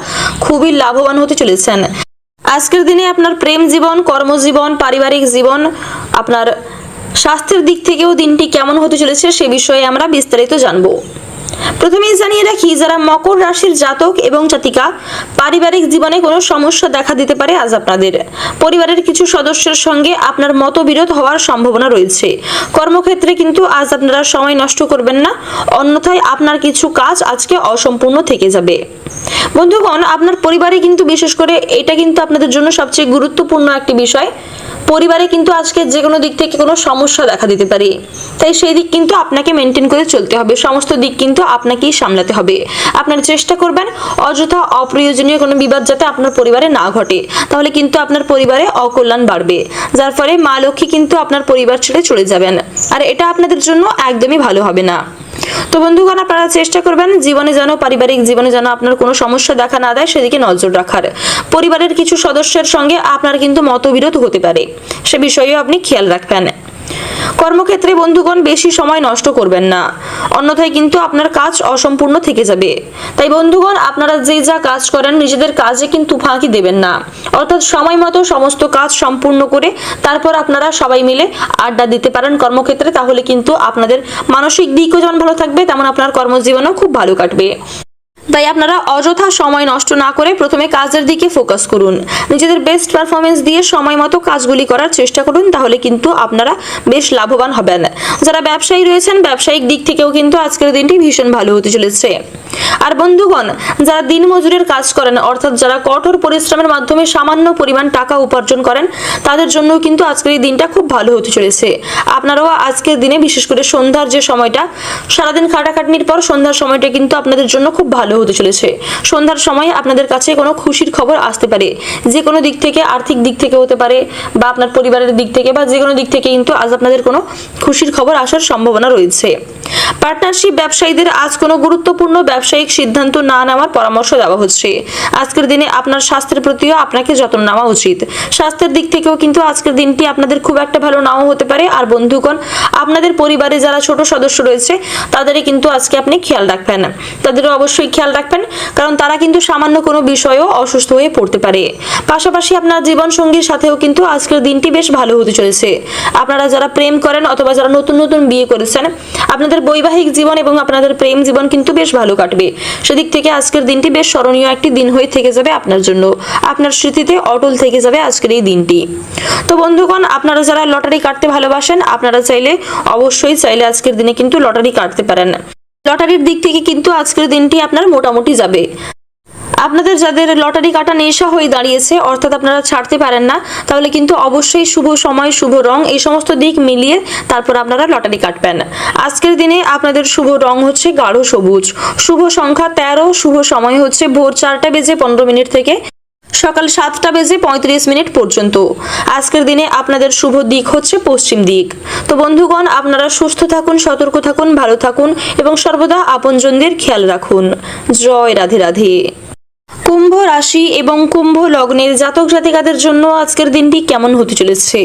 খুবই লাভবান হতে চলেছেন? আজকের দিনে আপনার প্রেম জীবন, কর্মজীবন, পারিবারিক জীবন, আপনার স্বাস্থ্যের দিক থেকেও দিনটি কেমন হতে চলেছে সে বিষয়ে আমরা বিস্তারিত জানবো। প্রথমেই জানিয়ে রাখি, যারা মকর রাশির জাতক এবং জাতিকা, পারিবারিক জীবনে কোনো সমস্যা দেখা দিতে পারে আজ আপনাদের। পরিবারের কিছু সদস্যের সঙ্গে আপনার মতবিরোধ হওয়ার সম্ভাবনা রয়েছে। কর্মক্ষেত্রে কিন্তু আজ আপনারা সময় নষ্ট করবেন না, অন্যথায় আপনার কিছু কাজ আজকে অসম্পূর্ণ থেকে যাবে। বন্ধুগণ, আপনার পরিবারে কিন্তু বিশেষ করে এটা কিন্তু আপনাদের জন্য সবচেয়ে গুরুত্বপূর্ণ একটি বিষয়। পরিবারে কিন্তু আজকে যে কোনো দিক থেকে কোনো সমস্যা দেখা দিতে পারে, তাই সেই দিক কিন্তু আপনাকে মেনটেন করে চলতে হবে। সমস্ত দিক কিন্তু আপনাকেই সামলাতে হবে। আপনার চেষ্টা করবেন অযথা অপ্রয়োজনীয় কোনো বিবাদ যাতে আপনার পরিবারে না ঘটে, তাহলে কিন্তু আপনার পরিবারে অকল্যাণ বাড়বে, যার ফলে মা লক্ষ্মী কিন্তু আপনার পরিবার ছেড়ে চলে যাবেন, আর এটা আপনাদের জন্য একদমই ভালো হবে না। তো বন্ধুগণ, আপনারা চেষ্টা করবেন জীবনে যেন, পারিবারিক জীবনে যেন আপনার কোনো সমস্যা দেখা না দেয় সেদিকে নজর রাখার। পরিবারের কিছু সদস্যের সঙ্গে আপনার কিন্তু মতবিরোধ হতে পারে, সে বিষয়েও আপনি খেয়াল রাখবেন। কর্মক্ষেত্রে বন্ধুগণ বেশি সময় নষ্ট করবেন না, অন্যথায় কিন্তু আপনার কাজ অসম্পূর্ণ থেকে যাবে। তাই বন্ধুগণ, আপনারা যে যা কাজ করেন নিজেদের কাজে কিন্তু ফাঁকি দেবেন না, অর্থাৎ সময় মতো সমস্ত কাজ সম্পূর্ণ করে তারপর আপনারা সবাই মিলে আড্ডা দিতে পারেন কর্মক্ষেত্রে, তাহলে কিন্তু আপনাদের মানসিক দিকও যেমন ভালো থাকবে তেমন আপনার কর্মজীবনও খুব ভালো কাটবে। তাই আপনারা অযথা সময় নষ্ট না করে প্রথমে কাজের দিকে ফোকাস করুন, নিজেদের বেস্ট পারফরমেন্স দিয়ে সময় মতো কাজগুলি করার চেষ্টা করুন, তাহলে কিন্তু আপনারা বেশ লাভবান হবেন। যারা ব্যবসায়ী রয়েছেন, ব্যবসায়িক দিক থেকেও কিন্তু আজকের দিনটি ভীষণ ভালো হতে চলেছে। আর বন্ধুগণ, যারা দিনমজুরের কাজ করেন, অর্থাৎ যারা কঠোর পরিশ্রমের মাধ্যমে সামান্য পরিমাণ টাকা উপার্জন করেন, তাদের জন্য কিন্তু আজকের এই দিনটা খুব ভালো হতে চলেছে। আপনারাও আজকের দিনে বিশেষ করে সন্ধ্যার যে সময়টা, সারাদিন খাটাখাটনির পর সন্ধ্যার সময়টা কিন্তু আপনাদের জন্য খুব ভালো হতে চলেছে। সন্ধ্যার সময় আপনাদের কাছে কোনো খুশির খবর আসতে পারে, যে কোনো দিক থেকে, আর্থিক দিক থেকে হতে পারে বা আপনার পরিবারের দিক থেকে, বা যে কোনো দিক থেকে কিন্তু আজ আপনাদের কোনো খুশির খবর আসার সম্ভাবনা রয়েছে। পার্টনারশিপ ব্যবসায়ীদের আজ কোনো গুরুত্বপূর্ণ ব্যবসায়িক সিদ্ধান্ত না নেওয়ার পরামর্শ দেওয়া হচ্ছে। আজকের দিনে আপনার স্বাস্থ্যের প্রতিও আপনাকে যত্ন নেওয়া উচিত। স্বাস্থ্যের দিক থেকেও কিন্তু আজকের দিনটি আপনাদের খুব একটা ভালো নাও হতে পারে। আর বন্ধুগণ, আপনাদের পরিবারে যারা ছোট সদস্য রয়েছে তাদেরই কিন্তু আজকে আপনি খেয়াল রাখবেন, তাদেরও অবশ্যই খেয়াল রাখবেন, কারণ তারা কিন্তু সামান্য কোনো বিষয়েও অসুস্থ হয়ে পড়তে পারে। পাশাপাশি আপনার জীবন সঙ্গীর সাথেও কিন্তু আজকের দিনটি বেশ ভালো হতে চলেছে। আপনারা যারা প্রেম করেন অথবা যারা নতুন নতুন বিয়ে করেছেন, আপনাদের বৈবাহিক জীবন এবং আপনাদের প্রেম জীবন কিন্তু বেশ ভালো কাটবে। সেদিক থেকে আজকের দিনটি বেশ স্মরণীয় একটি দিন হয়ে থেকে যাবে আপনার জন্য, আপনার স্মৃতিতে অটল থেকে যাবে আজকের এই দিনটি। তো বন্ধুগণ, আপনারা যারা লটারি কাটতে ভালোবাসেন, আপনারা অবশ্যই চাইলে আজকের দিনে কিন্তু লটারি কাটতে পারেন। লটারির দিক থেকে কিন্তু আজকের দিনটি আপনার মোটামুটি যাবে। আপনাদের যাদের লটারি কাটা নেশা হয়ে দাঁড়িয়েছে, অর্থাৎ আপনারা ছাড়তে পারেন না, তাহলে কিন্তু অবশ্যই শুভ সময়, শুভ রং, এই সমস্ত দিক মিলিয়ে তারপর আপনারা লটারি কাটবেন। আজকের দিনে আপনাদের শুভ রং হচ্ছে গাঢ় সবুজ, শুভ সংখ্যা 13, শুভ সময় হচ্ছে ভোর 4:15 থেকে সকাল 7:35 পর্যন্ত। আজকের দিনে আপনাদের শুভ দিক হচ্ছে পশ্চিম দিক। তো বন্ধুগণ, আপনারা সুস্থ থাকুন, সতর্ক থাকুন, ভালো থাকুন এবং সর্বদা আপনজনদের খেয়াল রাখুন। জয় রাধে রাধে। কুম্ভ রাশি এবং কুম্ভ লগ্নের জাতক জাতিকাদের জন্য আজকের দিনটি কেমন হতে চলেছে?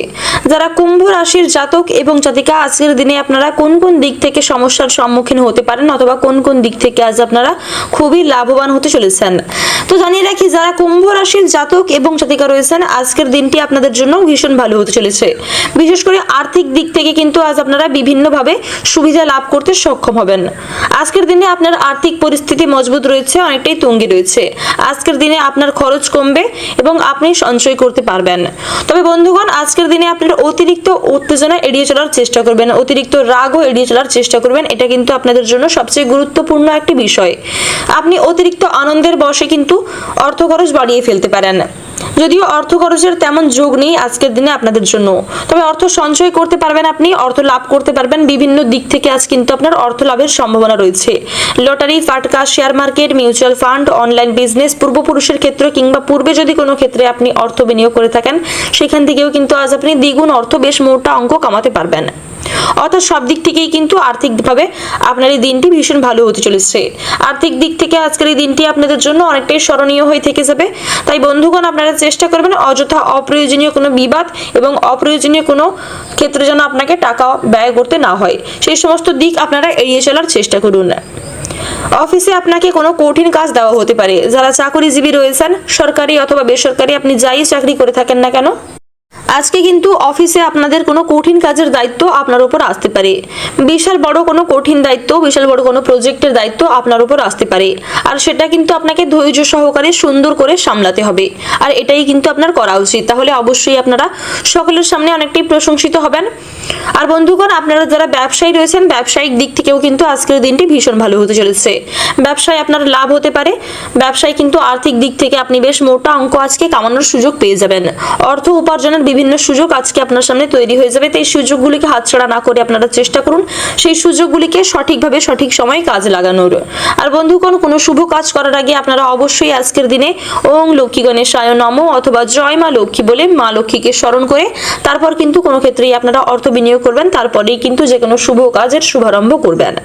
যারা কুম্ভ রাশির জাতক এবং জাতিকা, আজকের দিনে আপনারা কোন কোন দিক থেকে সমস্যার সম্মুখীন হতে পারেন অথবা কোন কোন দিক থেকে আজ আপনারা খুবই লাভবান হতে চলেছেন? তো জানিয়ে রাখি, যারা কুম্ভ রাশির জাতক এবং জাতিকা রয়েছেন, আজকের দিনটি আপনাদের জন্য ভীষণ ভালো হতে চলেছে। বিশেষ করে আর্থিক দিক থেকে কিন্তু আজ আপনারা বিভিন্নভাবে সুবিধা লাভ করতে সক্ষম হবেন। আজকের দিনে আপনার আর্থিক পরিস্থিতি মজবুত রয়েছে, অনেকটাই তুঙ্গে রয়েছে। আজকের দিনে আপনার খরচ কমবে এবং আপনি সঞ্চয় করতে পারবেন। তবে বন্ধুগণ, আজকের দিনে আপনার অতিরিক্ত উত্তেজনা এড়িয়ে চলার চেষ্টা করবেন, অতিরিক্ত রাগও এড়িয়ে চলার চেষ্টা করবেন। এটা কিন্তু আপনাদের জন্য সবচেয়ে গুরুত্বপূর্ণ একটি বিষয়। আপনি অতিরিক্ত আনন্দের বশে কিন্তু অর্থ খরচ বাড়িয়ে ফেলতে পারেন। যদিও অর্থ খরচের তেমন যোগ নেই আজকের দিনে আপনাদের জন্য, তবে অর্থ সঞ্চয় করতে পারবেন, আপনি অর্থ লাভ করতে পারবেন। বিভিন্ন দিক থেকে আজ কিন্তু আপনার অর্থ লাভের সম্ভাবনা রয়েছে। লটারি, ফাটকা, share market, mutual fund, online business, পূর্বপুরুষের ক্ষেত্রে কিংবা পূর্বে যদি কোনো ক্ষেত্রে আপনি অর্থ বিনিয়োগ করে থাকেন, সেখান থেকেও কিন্তু আজ আপনি দ্বিগুণ অর্থ, বেশ মোটা অঙ্ক কামাতে পারবেন। অর্থাৎ সব দিক থেকেই কিন্তু আর্থিকভাবে আপনার এই দিনটি ভীষণ ভালো হতে চলেছে। আর্থিক দিক থেকে আজকের এই দিনটি আপনাদের জন্য অনেকটাই স্মরণীয় হয়ে থেকে যাবে। তাই বন্ধুগণ, আপনারা চেষ্টা করবেন অযথা অপ্রয়োজনীয় কোনো বিবাদ এবং অপ্রয়োজনীয় কোনো ক্ষেত্রে যেন আপনাকে টাকা ব্যয় করতে না হয়, সেই সমস্ত দিক আপনারা এড়িয়ে চলার চেষ্টা করুন। অফিসে আপনাকে কোনো কঠিন কাজ দেওয়া হতে পারে। যারা চাকরিজীবী রয়েছেন, সরকারি অথবা বেসরকারি, আপনি যাই চাকরি করে থাকেন না কেন, আজকে কিন্তু অফিসে আপনাদের কোনো কঠিন কাজের দায়িত্ব আপনার উপর আসতে পারে। বিশাল বড় কোনো কঠিন দায়িত্ব, বিশাল বড় কোনো প্রজেক্টের দায়িত্ব আপনার উপর আসতে পারে, আর সেটা কিন্তু আপনাকে ধৈর্য সহকারে সুন্দর করে সামলাতে হবে, আর এটাই কিন্তু আপনার করা উচিত। তাহলে অবশ্যই আপনারা সকলের সামনে অনেকটাই প্রশংসিত হবেন। আর বন্ধুগণ, আপনারা যারা ব্যবসায়ী রয়েছেন, ব্যবসায়িক দিক থেকেও কিন্তু আজকের দিনটি ভীষণ ভালো হতে চলেছে। ব্যবসায় আপনার লাভ হতে পারে। ব্যবসায় কিন্তু আর্থিক দিক থেকে আপনি বেশ মোটা অঙ্ক আজকে কামানোর সুযোগ পেয়ে যাবেন। অর্থ উপার্জনের বিভিন্ন সুযোগ আজকে আপনার সামনে তৈরি হয়ে যাবে। তাই সুযোগগুলিকে হাতছাড়া না করে আপনারা চেষ্টা করুন সেই সুযোগগুলিকে সঠিকভাবে সঠিক সময়ে কাজে লাগানোর। আর বন্ধুগণ, কোনো শুভ কাজ করার আগে আপনারা অবশ্যই আজকের দিনে ওং লক্ষ্মী গণেশায় নমঃ অথবা জয় মা লক্ষ্মী বলে মা লক্ষ্মীকে স্মরণ করে তারপর কিন্তু কোনো ক্ষেত্রেই আপনারা অর্থ বিনিয়োগ করবেন, তারপরেই কিন্তু যে কোনো শুভ কাজের শুভারম্ভ করবেন।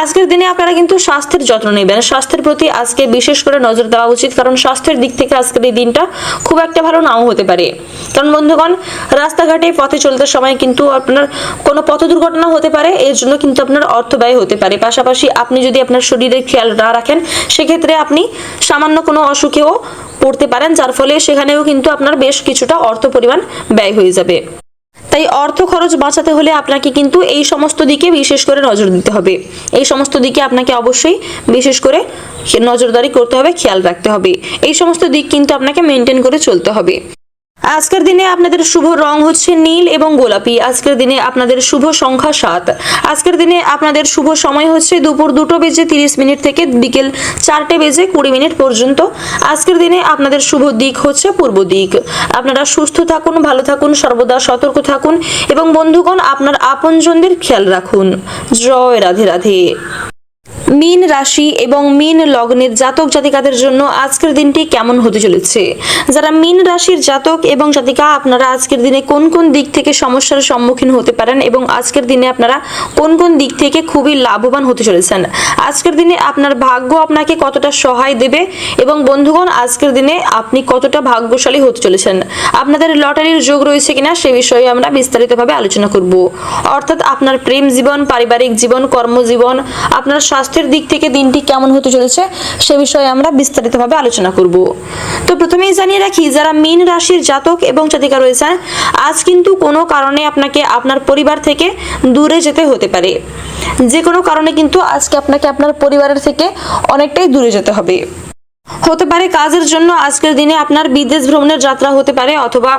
আজকের দিনে আপনারা কিন্তু স্বাস্থ্যের যত্ন নেবেন। স্বাস্থ্যের প্রতি আজকে বিশেষ করে নজর দেওয়া উচিত, কারণ স্বাস্থ্যের দিক থেকে আজকের এই দিনটা খুব একটা ভালো নাও হতে পারে। কারণ বন্ধুগণ, রাস্তাঘাটে পথে চলতে সময় কিন্তু আপনার কোনো পথ দুর্ঘটনা হতে পারে, এর জন্য কিন্তু আপনার অর্থ ব্যয় হতে পারে। পাশাপাশি আপনি যদি আপনার শরীরের খেয়াল না রাখেন, সেক্ষেত্রে আপনি সামান্য কোনো অসুখেও পড়তে পারেন, যার ফলে সেখানেও কিন্তু আপনার বেশ কিছুটা অর্থ পরিমাণ ব্যয় হয়ে যাবে। তাই অর্থ খরচ বাঁচাতে হলে আপনাকে কিন্তু এই সমস্ত দিকে বিশেষ করে নজর দিতে হবে। এই সমস্ত দিকে আপনাকে অবশ্যই বিশেষ করে নজরদারি করতে হবে, খেয়াল রাখতে হবে। এই সমস্ত দিক কিন্তু আপনাকে মেনটেন করে চলতে হবে। আজকের দিনে আপনাদের শুভ রং হচ্ছে নীল এবং গোলাপি। আজকের দিনে আপনাদের শুভ সংখ্যা 7। আজকের দিনে আপনাদের শুভ সময় হচ্ছে দুপুর 2:30 থেকে বিকেল 4:20 পর্যন্ত। আজকের দিনে আপনাদের শুভ দিক হচ্ছে পূর্ব দিক। আপনারা সুস্থ থাকুন, ভালো থাকুন, সর্বদা সতর্ক থাকুন এবং বন্ধুগণ, আপনার আপনজনদের খেয়াল রাখুন। জয় রাধে রাধে। মীন রাশি এবং মীন লগ্নের জাতক জাতিকাদের জন্য আজকের দিনটি কেমন হতে চলেছে? যারা মীন রাশির জাতক এবং জাতিকা, আপনারা আজকের দিনে কোন কোন দিক থেকে সমস্যার সম্মুখীন হতে পারেন এবং আজকের দিনে আপনারা কোন কোন দিক থেকে খুবই লাভবান হতে চলেছেন? আজকের দিনে আপনার ভাগ্য আপনাকে কতটা সহায় দেবে এবং বন্ধুগণ, আজকের দিনে আপনি কতটা ভাগ্যশালী হতে চলেছেন? আপনাদের লটারির যোগ রয়েছে কিনা সে বিষয়ে আমরা বিস্তারিতভাবে আলোচনা করব। অর্থাৎ আপনার প্রেম জীবন, পারিবারিক জীবন, কর্মজীবন, আপনার স্বাস্থ্যের দিক থেকে দিনটি কেমন হতে চলেছে সে বিষয়ে আমরা বিস্তারিতভাবে আলোচনা করব। তো প্রথমেই জানিয়ে রাখি, যারা মীন রাশির জাতক এবং জাতিকা রয়েছেন, আজ কিন্তু কোনো কারণে আপনাকে আপনার পরিবার থেকে দূরে যেতে হতে পারে। যে কোনো কারণে কিন্তু আজকে আপনাকে আপনার পরিবারের থেকে অনেকটাই দূরে যেতে হবে। হতে পারে কাজের জন্য আজকের দিনে আপনার বিদেশ ভ্রমণের যাত্রা হতে পারে, অথবা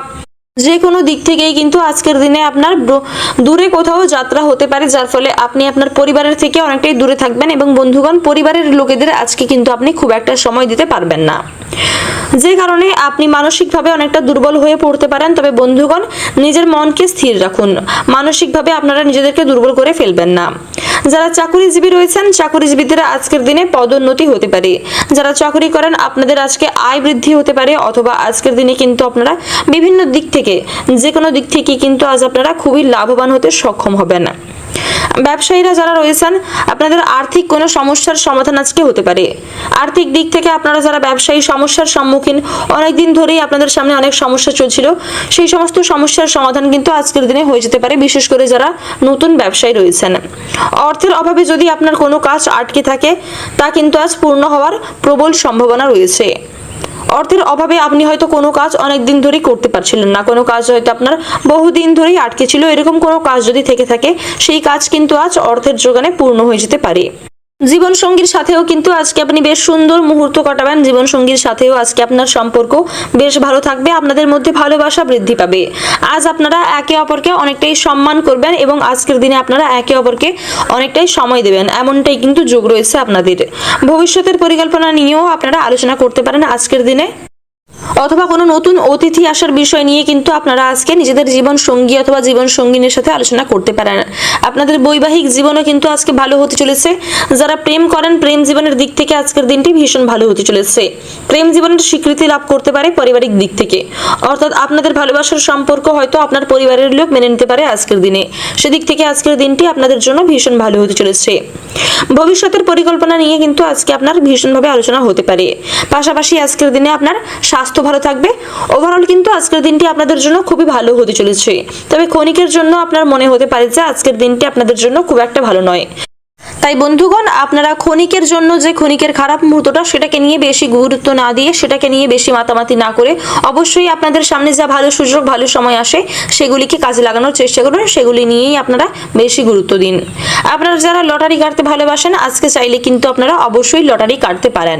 যে কোনো দিক থেকেই কিন্তু আজকের দিনে আপনার দূরে কোথাও যাত্রা হতে পারে, যার ফলে আপনি আপনার পরিবারের থেকে অনেকটাই দূরে থাকবেন এবং বন্ধুগণ, পরিবারের লোকেদের আজকে কিন্তু আপনি খুব একটা সময় দিতে পারবেন না, যে কারণে আপনি মানসিকভাবে অনেকটা দুর্বল হয়ে পড়তে পারেন। তবে বন্ধুগণ, নিজের মনকে স্থির রাখুন, মানসিকভাবে আপনারা নিজেদেরকে দুর্বল করে ফেলবেন না। যারা চাকরিজীবী রয়েছেন, চাকরিজীবীদের আজকের দিনে পদোন্নতি হতে পারে। যারা চাকরি করেন, আপনাদের আজকে আয় বৃদ্ধি হতে পারে, অথবা আজকের দিনে কিন্তু আপনারা বিভিন্ন দিক থেকে, যে কোনো দিক থেকে কিন্তু আজ আপনারা খুবই লাভবান হতে সক্ষম হবেন। ব্যবসায়ীরা যারা রয়েছেন, আপনাদের আর্থিক কোনো সমস্যার সমাধান আজকে হতে পারে। আর্থিক দিক থেকে আপনারা যারা ব্যবসায়ী সমস্যার সম্মুখীন, অনেকদিন ধরেই আপনাদের সামনে অনেক সমস্যা চলছিল, সেই সমস্ত সমস্যার সমাধান কিন্তু আজকের দিনে হয়ে যেতে পারে, বিশেষ করে যারা নতুন ব্যবসায়ী রয়েছেন। অর্থের অভাবে যদি আপনার কোনো কাজ আটকে থাকে, তা কিন্তু আজ পূর্ণ হওয়ার প্রবল সম্ভাবনা রয়েছে। অর্থের অভাবে আপনি হয়তো কোনো কাজ অনেক দিন ধরেই করতে পারছিলেন না, কোনো কাজ হয়তো আপনার বহুদিন ধরেই আটকে ছিল, এরকম কোনো কাজ যদি থেকে থাকে, সেই কাজ কিন্তু আজ অর্থের যোগানে পূর্ণ হয়ে যেতে পারে। জীবন সঙ্গীর সাথেও কিন্তু আজকে আপনি বেশ সুন্দর মুহূর্ত কাটাবেন। জীবন সঙ্গীর সাথেও আজকে আপনার সম্পর্ক বেশ ভালো থাকবে, আপনাদের মধ্যে ভালোবাসা বৃদ্ধি পাবে। আজ আপনারা একে অপরকে অনেকটাই সম্মান করবেন এবং আজকের দিনে আপনারা একে অপরকে অনেকটাই সময় দেবেন, এমনটাই কিন্তু যোগ রয়েছে আপনাদের। ভবিষ্যতের পরিকল্পনা নিয়েও আপনারা আলোচনা করতে পারেন আজকের দিনে। অথবা কোনো নতুন অতিথি আসার বিষয় নিয়ে কিন্তু আপনারা আজকে নিজেদের জীবন সঙ্গী অথবা জীবন সঙ্গিনীর সাথে আলোচনা করতে পারেন। আপনাদের বৈবাহিক জীবনও কিন্তু আজকে ভালো হতে চলেছে। যারা প্রেম করেন, প্রেম জীবনের দিক থেকে আজকের দিনটি ভীষণ ভালো হতে চলেছে। প্রেম জীবনের স্বীকৃতি লাভ করতে পারে পারিবারিক দিক থেকে, অর্থাৎ আপনাদের ভালোবাসার সম্পর্ক হয়তো আপনার পরিবারের লোক মেনে নিতে পারে আজকের দিনে। সেদিক থেকে আজকের দিনটি আপনাদের জন্য ভীষণ ভালো হতে চলেছে। ভবিষ্যতের পরিকল্পনা নিয়ে কিন্তু আজকে আপনার ভীষণভাবে আলোচনা হতে পারে। পাশাপাশি আজকের দিনে আপনার স্বাস্থ্য ভালো থাকবে। ওভারঅল কিন্তু আজকের দিনটি আপনাদের জন্য খুবই ভালো হতে চলেছে। তবে ক্ষণিকের জন্য আপনার মনে হতে পারে যে আজকের দিনটি আপনাদের জন্য খুব একটা ভালো নয়। তাই বন্ধুগণ, আপনারা ক্ষণিকের জন্য যে ক্ষণিকের খারাপ মুহূর্তটা, সেটাকে নিয়ে বেশি গুরুত্ব না দিয়ে, সেটাকে নিয়ে বেশি মাতামাতি না করে, অবশ্যই আপনাদের সামনে যা ভালো সুযোগ, ভালো সময় আসে সেগুলিকে কাজে লাগানোর চেষ্টা করুন। সেগুলি নিয়েই আপনারা বেশি গুরুত্ব দিন। আপনারা যারা লটারি কাটতে ভালোবাসেন, আজকে চাইলে কিন্তু আপনারা অবশ্যই লটারি কাটতে পারেন।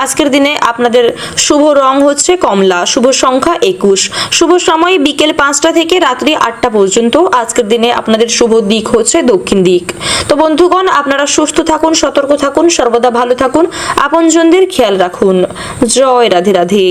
আজকের দিনে আপনাদের শুভ রং হচ্ছে কমলা, শুভ সংখ্যা 21, শুভ সময় বিকেল 5টা থেকে রাত্রি 8টা পর্যন্ত। আজকের দিনে আপনাদের শুভ দিক হচ্ছে দক্ষিণ দিক। তো বন্ধুগণ, আপনারা সুস্থ থাকুন, সতর্ক থাকুন, সর্বদা ভালো থাকুন, আপনজনদের খেয়াল রাখুন। জয় রাধে রাধে।